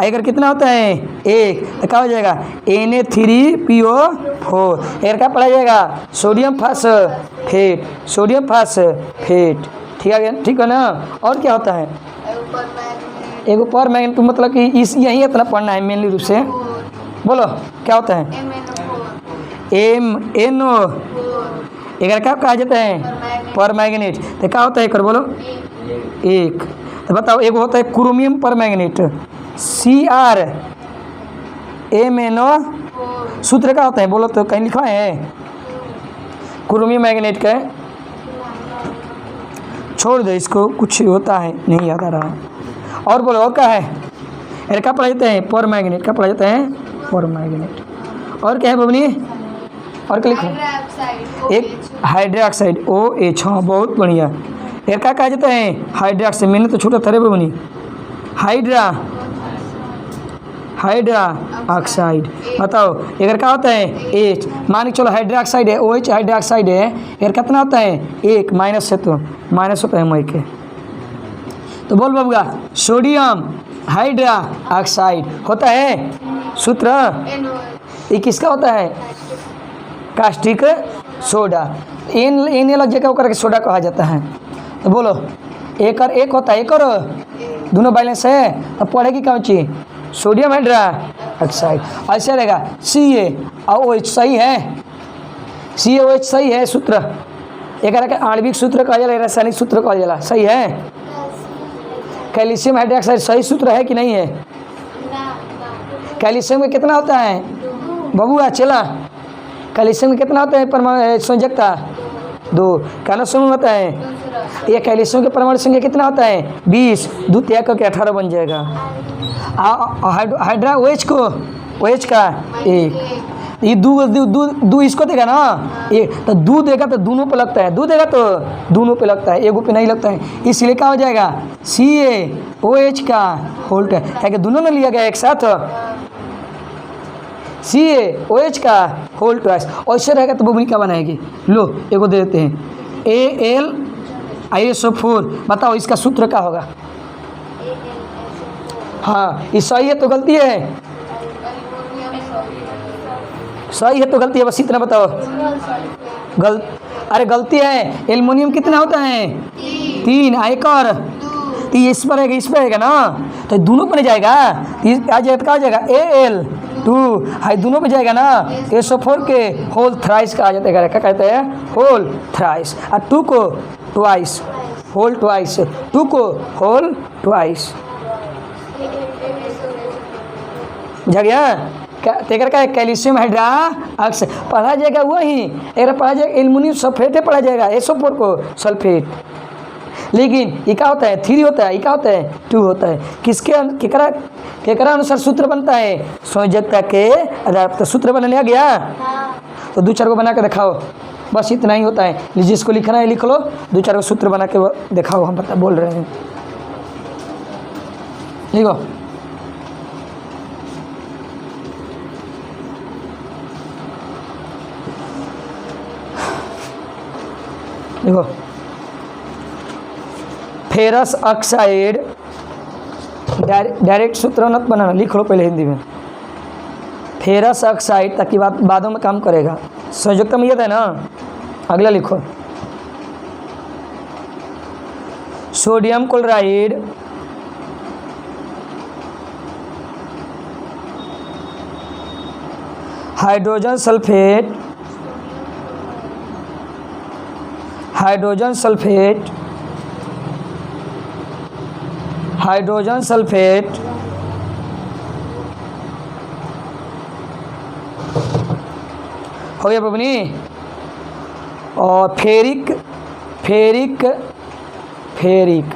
अगर कितना होता है? 1। तो क्या हो जाएगा? Na3PO4। अगर क्या पढ़ा जाएगा? Sodium phosphate, sodium phosphate. ठीक है ना। और क्या होता है? एक पर मैग्नेट, मतलब कि इस यही इतना पढ़ना है मेनली रूप से। बोलो क्या होता है? MnO। अगर क्या कहा जाता है? पर मैग्नेट। तो क्या होता है कर बोलो? 1। तो बताओ एक होता है क्रोमियम पर मैग्नेट, CrMnO। सूत्र क्या होता है बोलो तो? कहीं लिखा है क्रोमियम मैग्नेट का? छोड़ दो इसको, कुछ होता है नहीं याद आ रहा। और बोलो और क्या है? अरे क्या पढ़ा जाता है? पर मैग्नेट का पढ़ा जाता है, पर मैग्नेट। और क्या है बबनी? और क्या लिखो? एक हाइड्रा ऑक्साइड OH। हाँ बहुत बढ़िया। यार क्या कहा जाता है? Hydra oxide. मैंने तो छोटा था रे बबनी। Hydra oxide. बताओ अगर क्या होता है? H। मान के चलो हाइड्रा ऑक्साइड है, OH हाइड्रा ऑक्साइड है। यार कितना होता है? 1। माइनस है तो माइनस होता है मई के। तो बोल बबुआ, सोडियम हाइड्रा ऑक्साइड होता है सूत्र। ये किसका होता है? Caustic soda. एन अलग जगह करके सोडा कहा जाता है। तो बोलो एक और एक होता है, एक और दोनों बैलेंस है। अब पढ़ेगी कौन चीज? Sodium hydra oxide. ऐसे रहेगा Ca और OH सही है, CaOH सही है सूत्र। एक आणविक सूत्र कहा जाला, रासायनिक सूत्र कहा जाला, सही है। कैल्शियम हाइड्रोक्साइड सही सूत्र है कि नहीं है? कैल्शियम में कितना होता है बबुआ? चला कैल्शियम में कितना होता है परमाणु संयोजकता? 2। कैल्शियम में होता है ये कैल्शियम के परमाणु संख्या कितना होता है? 20। 2 त्याग करके 18 बन जाएगा। हाइड्रा OH को OH का 1। ये दू इसको देगा ना, ये तो दू देगा तो दोनों पे लगता है, दू देगा तो दोनों पे लगता है, एगो पे नहीं लगता है। इसलिए क्या हो जाएगा? CaOH का होल्ट है, क्या कि दोनों ने लिया गया एक साथ। CaOH का होल ट्वाइस। ऐसे रहेगा तो बबुनी क्या बनाएगी? लो एगो दे देते हैं, AlISO4। बताओ इसका सूत्र क्या होगा? हाँ ये सही है तो गलती है? सही है तो गलती है? बस इतना बताओ। अरे गलती है। एल्युमिनियम कितना होता है? 3। एक और तो इस पर आएगा, इस पर आएगा ना, तो दोनों पर जाएगा। आ जाएगा तो आ जाएगा Al2। हाई दोनों पे जाएगा ना, SO4 के होल थ्राइस का आ जाता है। क्या कहते हैं? Whole thrice. और 2 को ट्वाइस, होल ट्वाइस। 2 को होल ट्वाइस। बुझा गया? तेकर का कैल्शियम हाइड्रा ऑक्साइड पढ़ा जाएगा वही। अगर पढ़ा जाएगा एल्युमिनियम सल्फेट पढ़ा जाएगा, SO4 को सल्फेट। लेकिन ये क्या होता है? 3 होता है। ये क्या होता है? 2 होता है। किसके केकरा अनुसार सूत्र बनता है? संयोजकता के आधार पर सूत्र बनाने आ गया। तो 2-4 को बना के दिखाओ, बस इतना ही होता है। जिसको लिखना है लिख लो, 2-4 को सूत्र बना के दिखाओ। हम पता बोल रहे हैं, लिखो। देखो फेरस ऑक्साइड, डायरेक्ट सूत्र मत बनाना, लिख लो पहले हिंदी में। फेरस ऑक्साइड ताकि बादों में काम करेगा। संयोजकता में याद है ना? अगला लिखो sodium chloride, hydrogen sulphate, hydrogen sulphate hydrogen sulphate हो गया बबनी। और फेरिक फेरिक फेरिक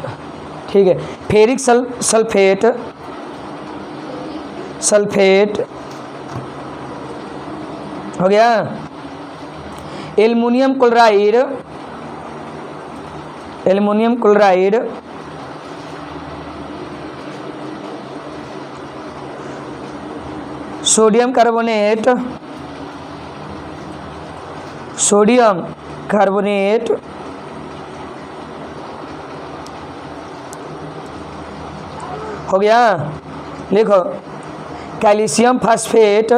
ठीक है, फेरिक सल्फेट सल्फेट हो गया। Aluminium chloride aluminium chloride sodium carbonate sodium carbonate हो गया। लिखो calcium phosphate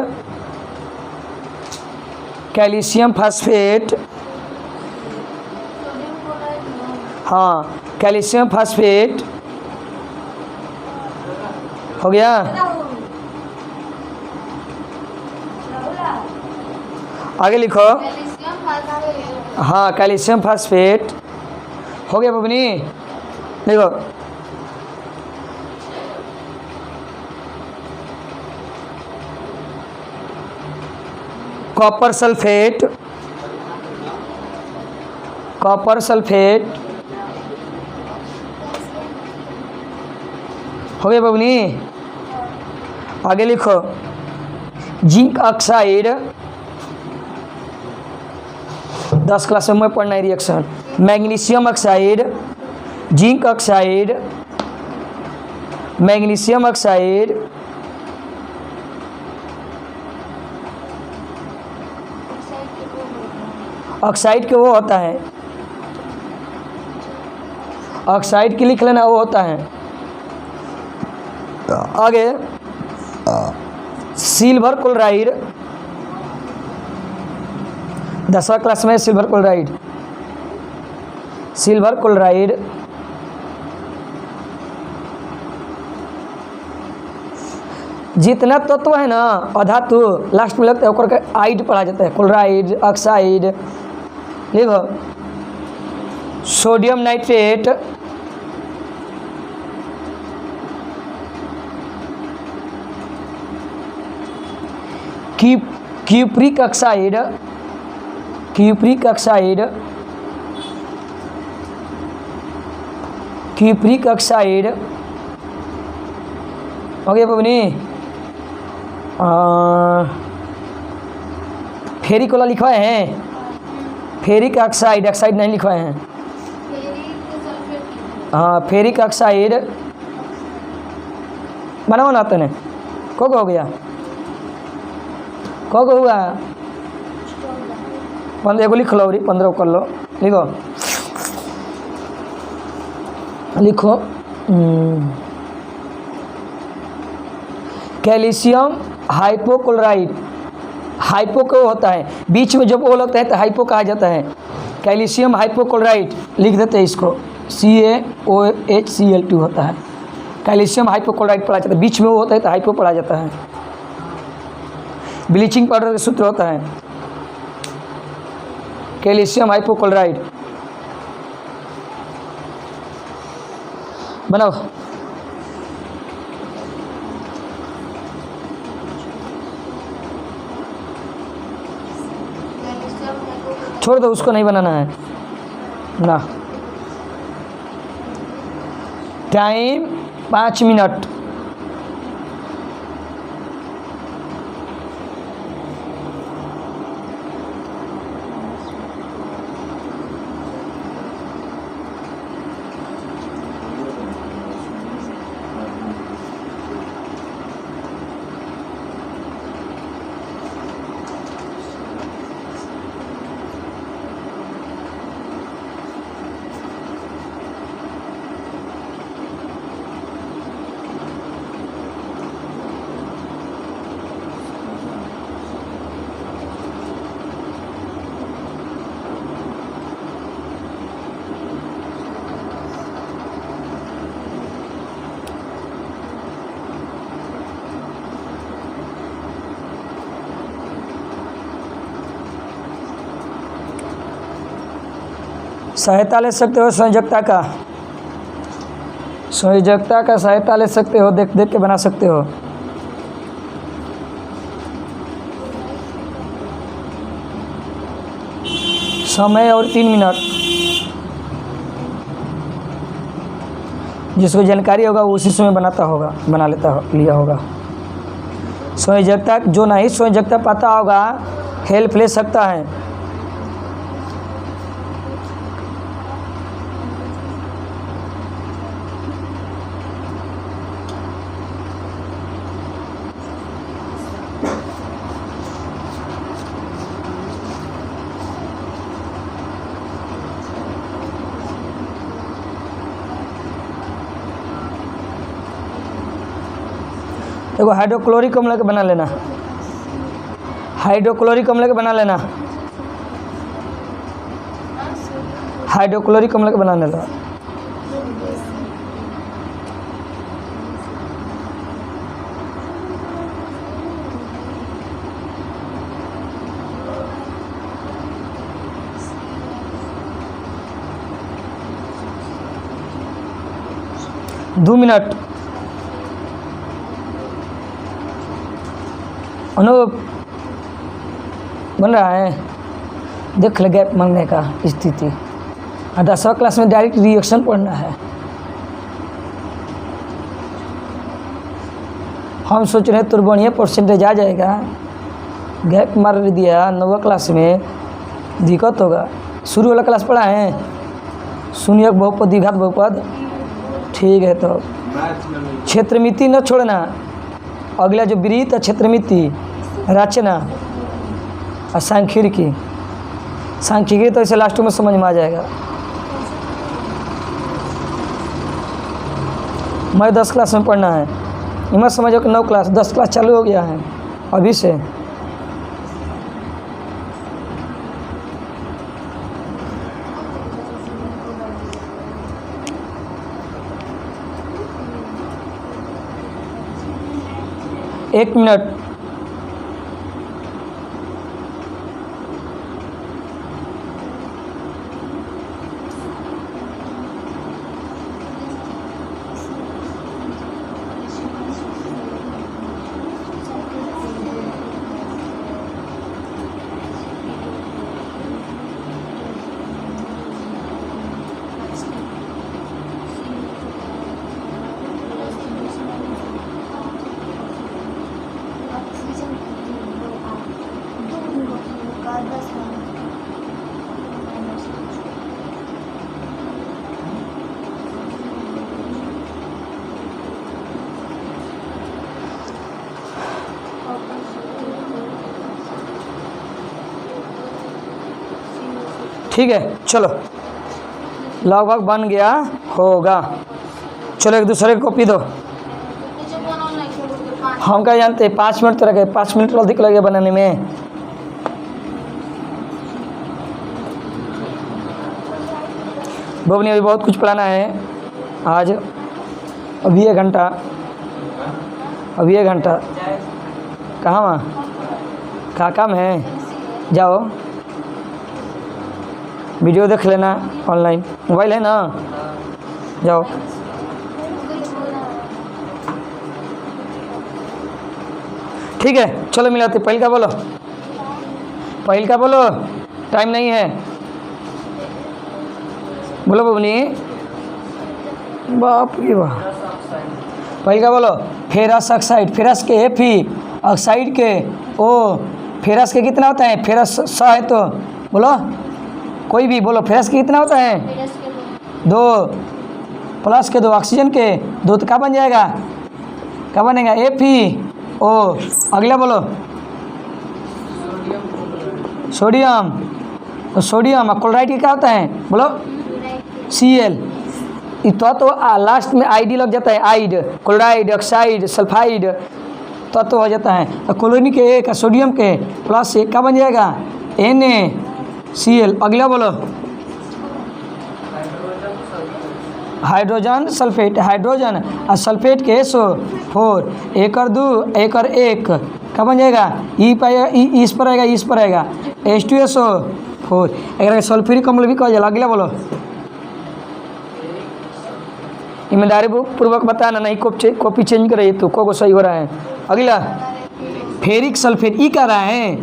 calcium phosphate sodium chloride no. हाँ कैल्शियम फास्फेट हो गया। आगे लिखो कैल्शियम फास्फेट। हाँ कैल्शियम फास्फेट हो गया बबनी। देखो कॉपर सल्फेट कॉपर सल्फेट हो गया बबनी। आगे लिखो जिंक ऑक्साइड 10 क्लास में पढ़ना है reaction. Magnesium oxide zinc oxide magnesium oxide oxide के वो होता है, ऑक्साइड की लिख लेना, वो होता है। आगे सिल्वर क्लोराइड 10वीं क्लास में सिल्वर क्लोराइड सिल्वर क्लोराइड जितना तत्व है ना अधातु लास्ट में लगता है ओकर के आइड पढ़ा जाता है। क्लोराइड ऑक्साइड लिखो sodium nitrate cupric oxide cupric oxide cupric oxide हो गया बबनी। फेरिक वाला लिखवाए हैं, फेरिक ऑक्साइड ऑक्साइड नहीं लिखवाए हैं। Ferric sulphate. हाँ फेरिक ऑक्साइड बनाओ ना तने को हो गया को हुआ 15 एगो लिख लो, 15 कर लो। लिखो लिखो कैल्शियम हाइपोक्लोराइड हाइपो को होता है बीच में जब वो लगता है तो हाइपो कहा जाता है। कैल्शियम हाइपोक्लोराइड लिख देते हैं इसको CaOHCl2 होता है। कैल्शियम हाइपोक्लोराइड पढ़ा जाता है, बीच में वो होता है तो हाइपो पढ़ा जाता है। ब्लीचिंग पाउडर का सूत्र होता है कैल्शियम हाइपोक्लोराइड। बनाओ छोड़ दो, उसको नहीं बनाना है ना। Time 5 minute. सहायता ले सकते हो संयोजकता का, संयोजकता का सहायता ले सकते हो, देख देख के बना सकते हो। समय और 3 मिनट। जिसको जानकारी होगा वो उसी समय बनाता होगा, बना लेता हो, लिया होगा। संयोजकता जो नहीं संयोजकता पता होगा हेल्प ले सकता है। देखो हाइड्रोक्लोरिक अम्ल के बना लेना, हाइड्रोक्लोरिक अम्ल के बना लेना, हाइड्रोक्लोरिक अम्ल के बना लेना। दो मिनट। अनूप बन रहा है, देख ले गैप मांगने का स्थिति। 10वीं क्लास में डायरेक्ट रिएक्शन पढ़ना है। हम सोच रहे तो बढ़िया परसेंटेज आ जाएगा, गैप मार दिया 9वीं क्लास में, दिक्कत होगा। शुरू वाला क्लास पढ़ा है, शून्यक बहुपद द्विघात बहुपद, ठीक है। तो क्षेत्रमिति न छोड़ना, अगला जो वृत्त क्षेत्रमिति, रचना और सांख्यिकी। सांख्यिकी तो इसे लास्ट में समझ में आ जाएगा। मैं 10 क्लास में पढ़ना है, इमत समझो कि 9 क्लास 10 क्लास चालू हो गया है अभी से। एक मिनट। ठीक है, चलो लगभग बन गया होगा। चलो एक दूसरे को कॉपी दो। हम क्या जानते हैं, 5 मिनट तो लगे, 5 मिनट अधिक लगे बनाने में। बबनी अभी बहुत कुछ पढ़ाना है आज, अभी 1 घंटा, अभी 1 घंटा। कहाँ वहाँ क्या काम है, जाओ वीडियो देख लेना ऑनलाइन, मोबाइल है ना, जाओ। ठीक है, चलो मिलाते। पहल का बोलो, पहल का बोलो, टाइम नहीं है। बोलो बबनी, बाप रे बाप। पहल का बोलो, फेरस ऑक्साइड, फेरस के फी, ऑक्साइड के ओ। फेरस के कितना होता है, फेरस 100 है तो बोलो, कोई भी बोलो। फेरस के कितना होता है, 2 प्लस के 2, ऑक्सीजन के 2 तो क्या बन जाएगा, क्या बनेगा, Fe ओ। अगला बोलो, सोडियम, तो सोडियम और क्लोराइड के क्या होता है, बोलो Cl। तो लास्ट में आईडी लग जाता है, आइड, क्लोराइड, ऑक्साइड, सल्फाइड तो हो जाता है। और क्लोरीन के एक, सोडियम के प्लस एक क्या बन जाएगा, NaCl। अगला बोलो, हाइड्रोजन सल्फेट, हाइड्रोजन और सल्फेट के SO4, 1 और 2, 1 और 1 क्या बन जाएगा, ई पाएगा, इस पर आएगा, इस पर आएगा, H2SO4। अगर सल्फ्यूरिक अम्ल भी कहा जाएगा। अगला बोलो, ईमानदारी पूर्वक बताना, नहीं कॉपी चेंज कर रही है तो को सही हो रहा है। अगला फेरिक सल्फेट ई कह रहा है,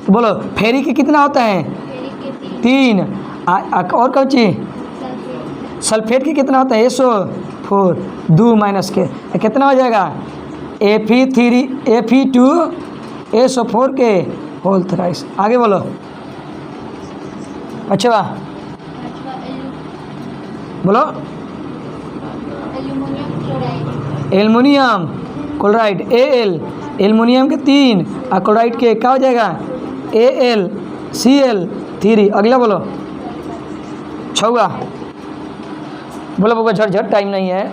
तो बोलो फेरिक के कितना होता है? फेरिक के 3। और कौन चीज? सल्फेट सल्फेट के कितना होता है? SO4 2 माइनस के कितना हो जाएगा? Fe2SO4 के होल थ्राइस। आगे बोलो। अच्छा बोलो। Aluminium chloride aluminium chloride Al, aluminium के 3 और क्लोराइड के क्या हो जाएगा? AlCl3। अगला बोलो। छौगा बोलो बाबा, झट टाइम नहीं है।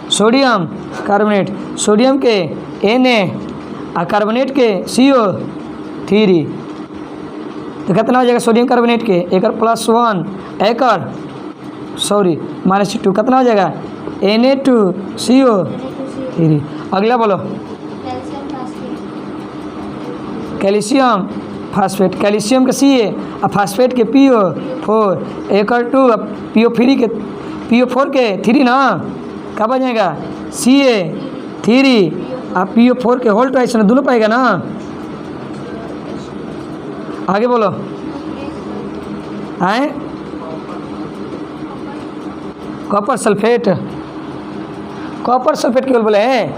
सोडियम कार्बोनेट, सोडियम के Na और कार्बोनेट के CO3। तो कितना हो जाएगा सोडियम कार्बोनेट के? एकर +1 एकर -2 कितना हो जाएगा? Na2CO3। अगला बोलो। Calcium phosphate calcium phosphate, calcium के Ca और फास्फेट के PO4 एकर 2 PO3 के PO4 के 3 ना, कब आ जाएगा? Ca3 और PO4 के होल ट्वाइस ना, दोनों पाएगा ना। आगे बोलो। आए कॉपर सल्फेट, कॉपर सल्फेट केवल बोले हैं,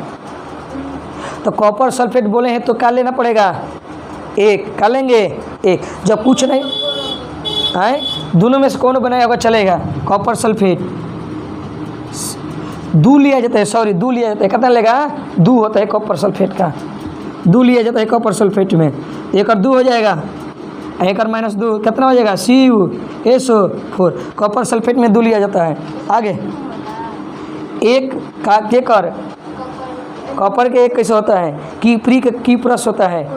तो कॉपर सल्फेट बोले हैं तो क्या लेना पड़ेगा? 1 क्या लेंगे? 1। जब कुछ नहीं आए, दोनों में से कौन बनाया होगा चलेगा? कॉपर सल्फेट 2 लिया जाता है, 2 लिया जाता है। कितना लेगा? 2 होता है कॉपर सल्फेट का, 2 लिया जाता है कॉपर सल्फेट में। एक और 2 हो जाएगा, एक और -2 कितना हो जाएगा? CuSO4। कॉपर सल्फेट में 2 लिया जाता है। आगे 1 का केकर, कॉपर के 1 कैसे होता है? की प्लस होता है,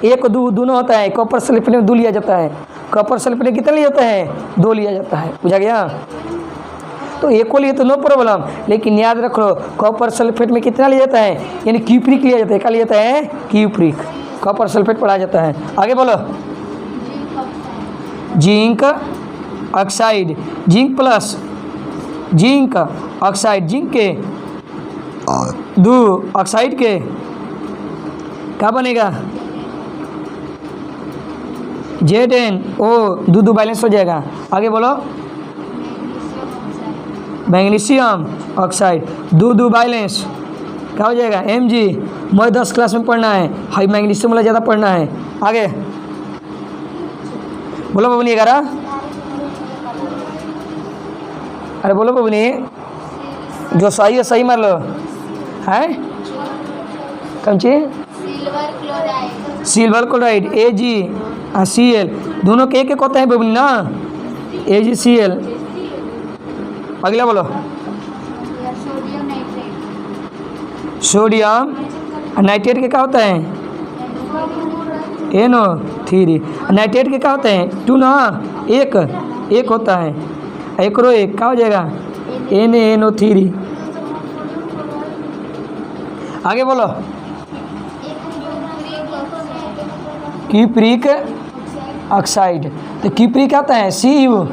1 2 दोनों होता है। कॉपर सल्फेट में 2 लिया जाता है। कॉपर सल्फेट में कितना लिया जाता है? 2 लिया जाता है। बुझा गया? तो एक को लिए तो नो प्रॉब्लम, लेकिन याद रख लो कॉपर सल्फेट में कितना लिया जाता है? यानी क्यूप्रिक लिया जाता है। क्या लिया जाता है? क्यूप्रिक। कॉपर सल्फेट पढ़ा जाता है। आगे बोलो। Zinc oxide, zinc plus zinc oxide, zinc के 2 ऑक्साइड के क्या बनेगा? ZnO 2 बैलेंस हो जाएगा। आगे बोलो। मैग्नीशियम ऑक्साइड 2 बैलेंस क्या हो जाएगा? Mg। मुझे 10 क्लास में पढ़ना है, हाई मैग्नीशियम वाला ज़्यादा पढ़ना है। आगे बोलो बबनी 11। अरे बोलो बबनी, जो सही है सही मार लो। है कौन चीज? Silver chloride silver chloride Ag और Cl दोनों के एक होता है बबनी ना, AgCl। अगला बोलो। सोडियम नाइट्रेट सोडियम और नाइट्रेट के क्या होता है? NO3। नाइट्रेट के क्या होते हैं? 2 ना, 1 होता है। एक रो 1 क्या हो जाएगा? NaNO3। आगे बोलो। क्यूप्रिक ऑक्साइड, तो क्यूप्रिक क्या होता है? Cu।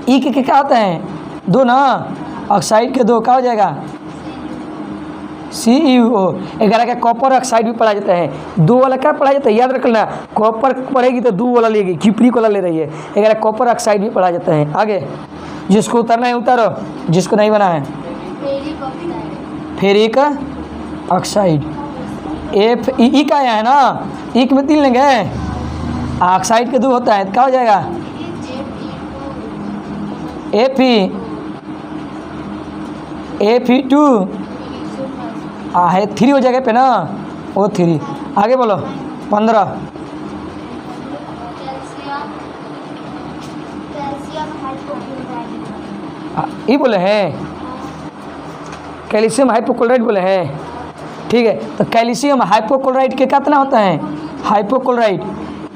ई के क्या होता है? 2 ना, ऑक्साइड के 2 क्या हो जाएगा? CuO। 11 का कॉपर ऑक्साइड भी पढ़ा जाता है। 2 वाला क्या पढ़ा जाता है? याद रख लेना, कॉपर पढ़ेगी तो 2 वाला लेगी, क्यूप्रिक वाला ले रही है। 11 कॉपर ऑक्साइड भी पढ़ा जाता है। आगे जिसको उतरना है उतारो, जिसको नहीं बना है। फेरिक ऑक्साइड Fe का आया है ना, एक में 3 लेंगे, ऑक्साइड के 2 होता है, क्या हो जाएगा? Fe2 है 3 हो जाएगा पे ना, O3। आगे बोलो। 15। ये बोले हैं कैल्शियम हाइपोक्लोराइड बोले हैं। ठीक है, तो कैल्शियम हाइपोक्लोराइड के कितना होता है? हाइपोक्लोराइड,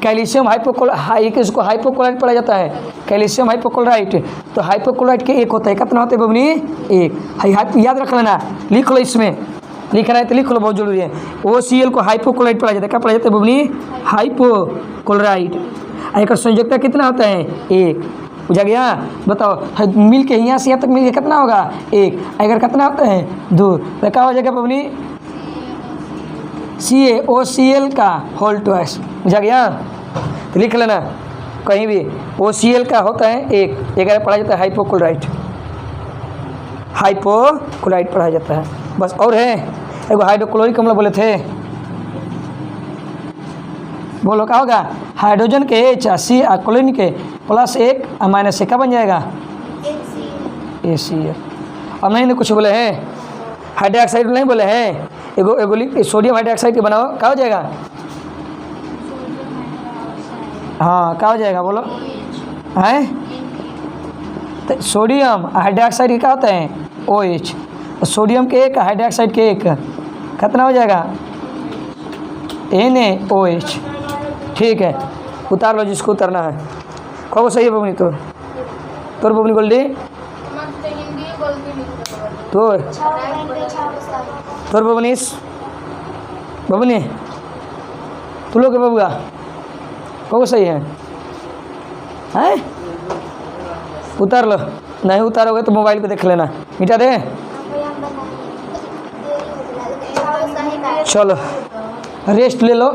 कैल्शियम हाइपोक्लोराइड, इसको हाइपोक्लोराइड पढ़ा जाता है। कैल्शियम हाइपोक्लोराइड, तो हाइपोक्लोराइड के 1 होता है। कितना होता है बबनी? 1। याद रख लेना, लिख लो, इसमें लिखना है तो लिख लो, बहुत जरूरी है। OCl को हाइपोक्लोराइड पढ़ा जाता है। क्या पढ़ा जाता है बबनी? हाइपोक्लोराइड। एक संयोजकता कितना होता है? 1। बुझा गया। बताओ मिल के यहाँ से यहाँ तक मिल के कितना होगा 1, अगर कितना होता है 2 तो क्या हो जाएगा बबनी CaOCl का होल ट्वाइस। बुझा गया। तो लिख लेना कहीं भी OCl का होता है 1, अगर पढ़ा जाता है हाइपोक्लोराइट, हाइपोक्लोराइट पढ़ा जाता है बस। और है एगो हाइड्रोक्लोरिक हम लोग बोले थे, बोलो क्या होगा हाइड्रोजन के H सी क्लोरीन के प्लस 1 माइनस 1 का बन जाएगा ACl। और मैंने कुछ बोले हैं हाइड्रोक्साइड नहीं बोले हैं, एगो सोडियम हाइड्रोक्साइड के बनाओ क्या हो जाएगा। हाँ क्या हो जाएगा बोलो हैं। तो सोडियम हाइड्रोक्साइड के क्या होता है OH, तो सोडियम के 1 हाइड्रोक्साइड के 1 कितना हो जाएगा NaOH। ठीक है उतार लो जिसको उतारना है। कहो सही है बबनी तोर बबनी गोल्डी तोर बबनी तू लोग के बबुआ कहो सही है हैं। उतार लो, नहीं उतारोगे तो मोबाइल पे देख लेना, मिटा दे। चलो रेस्ट ले लो।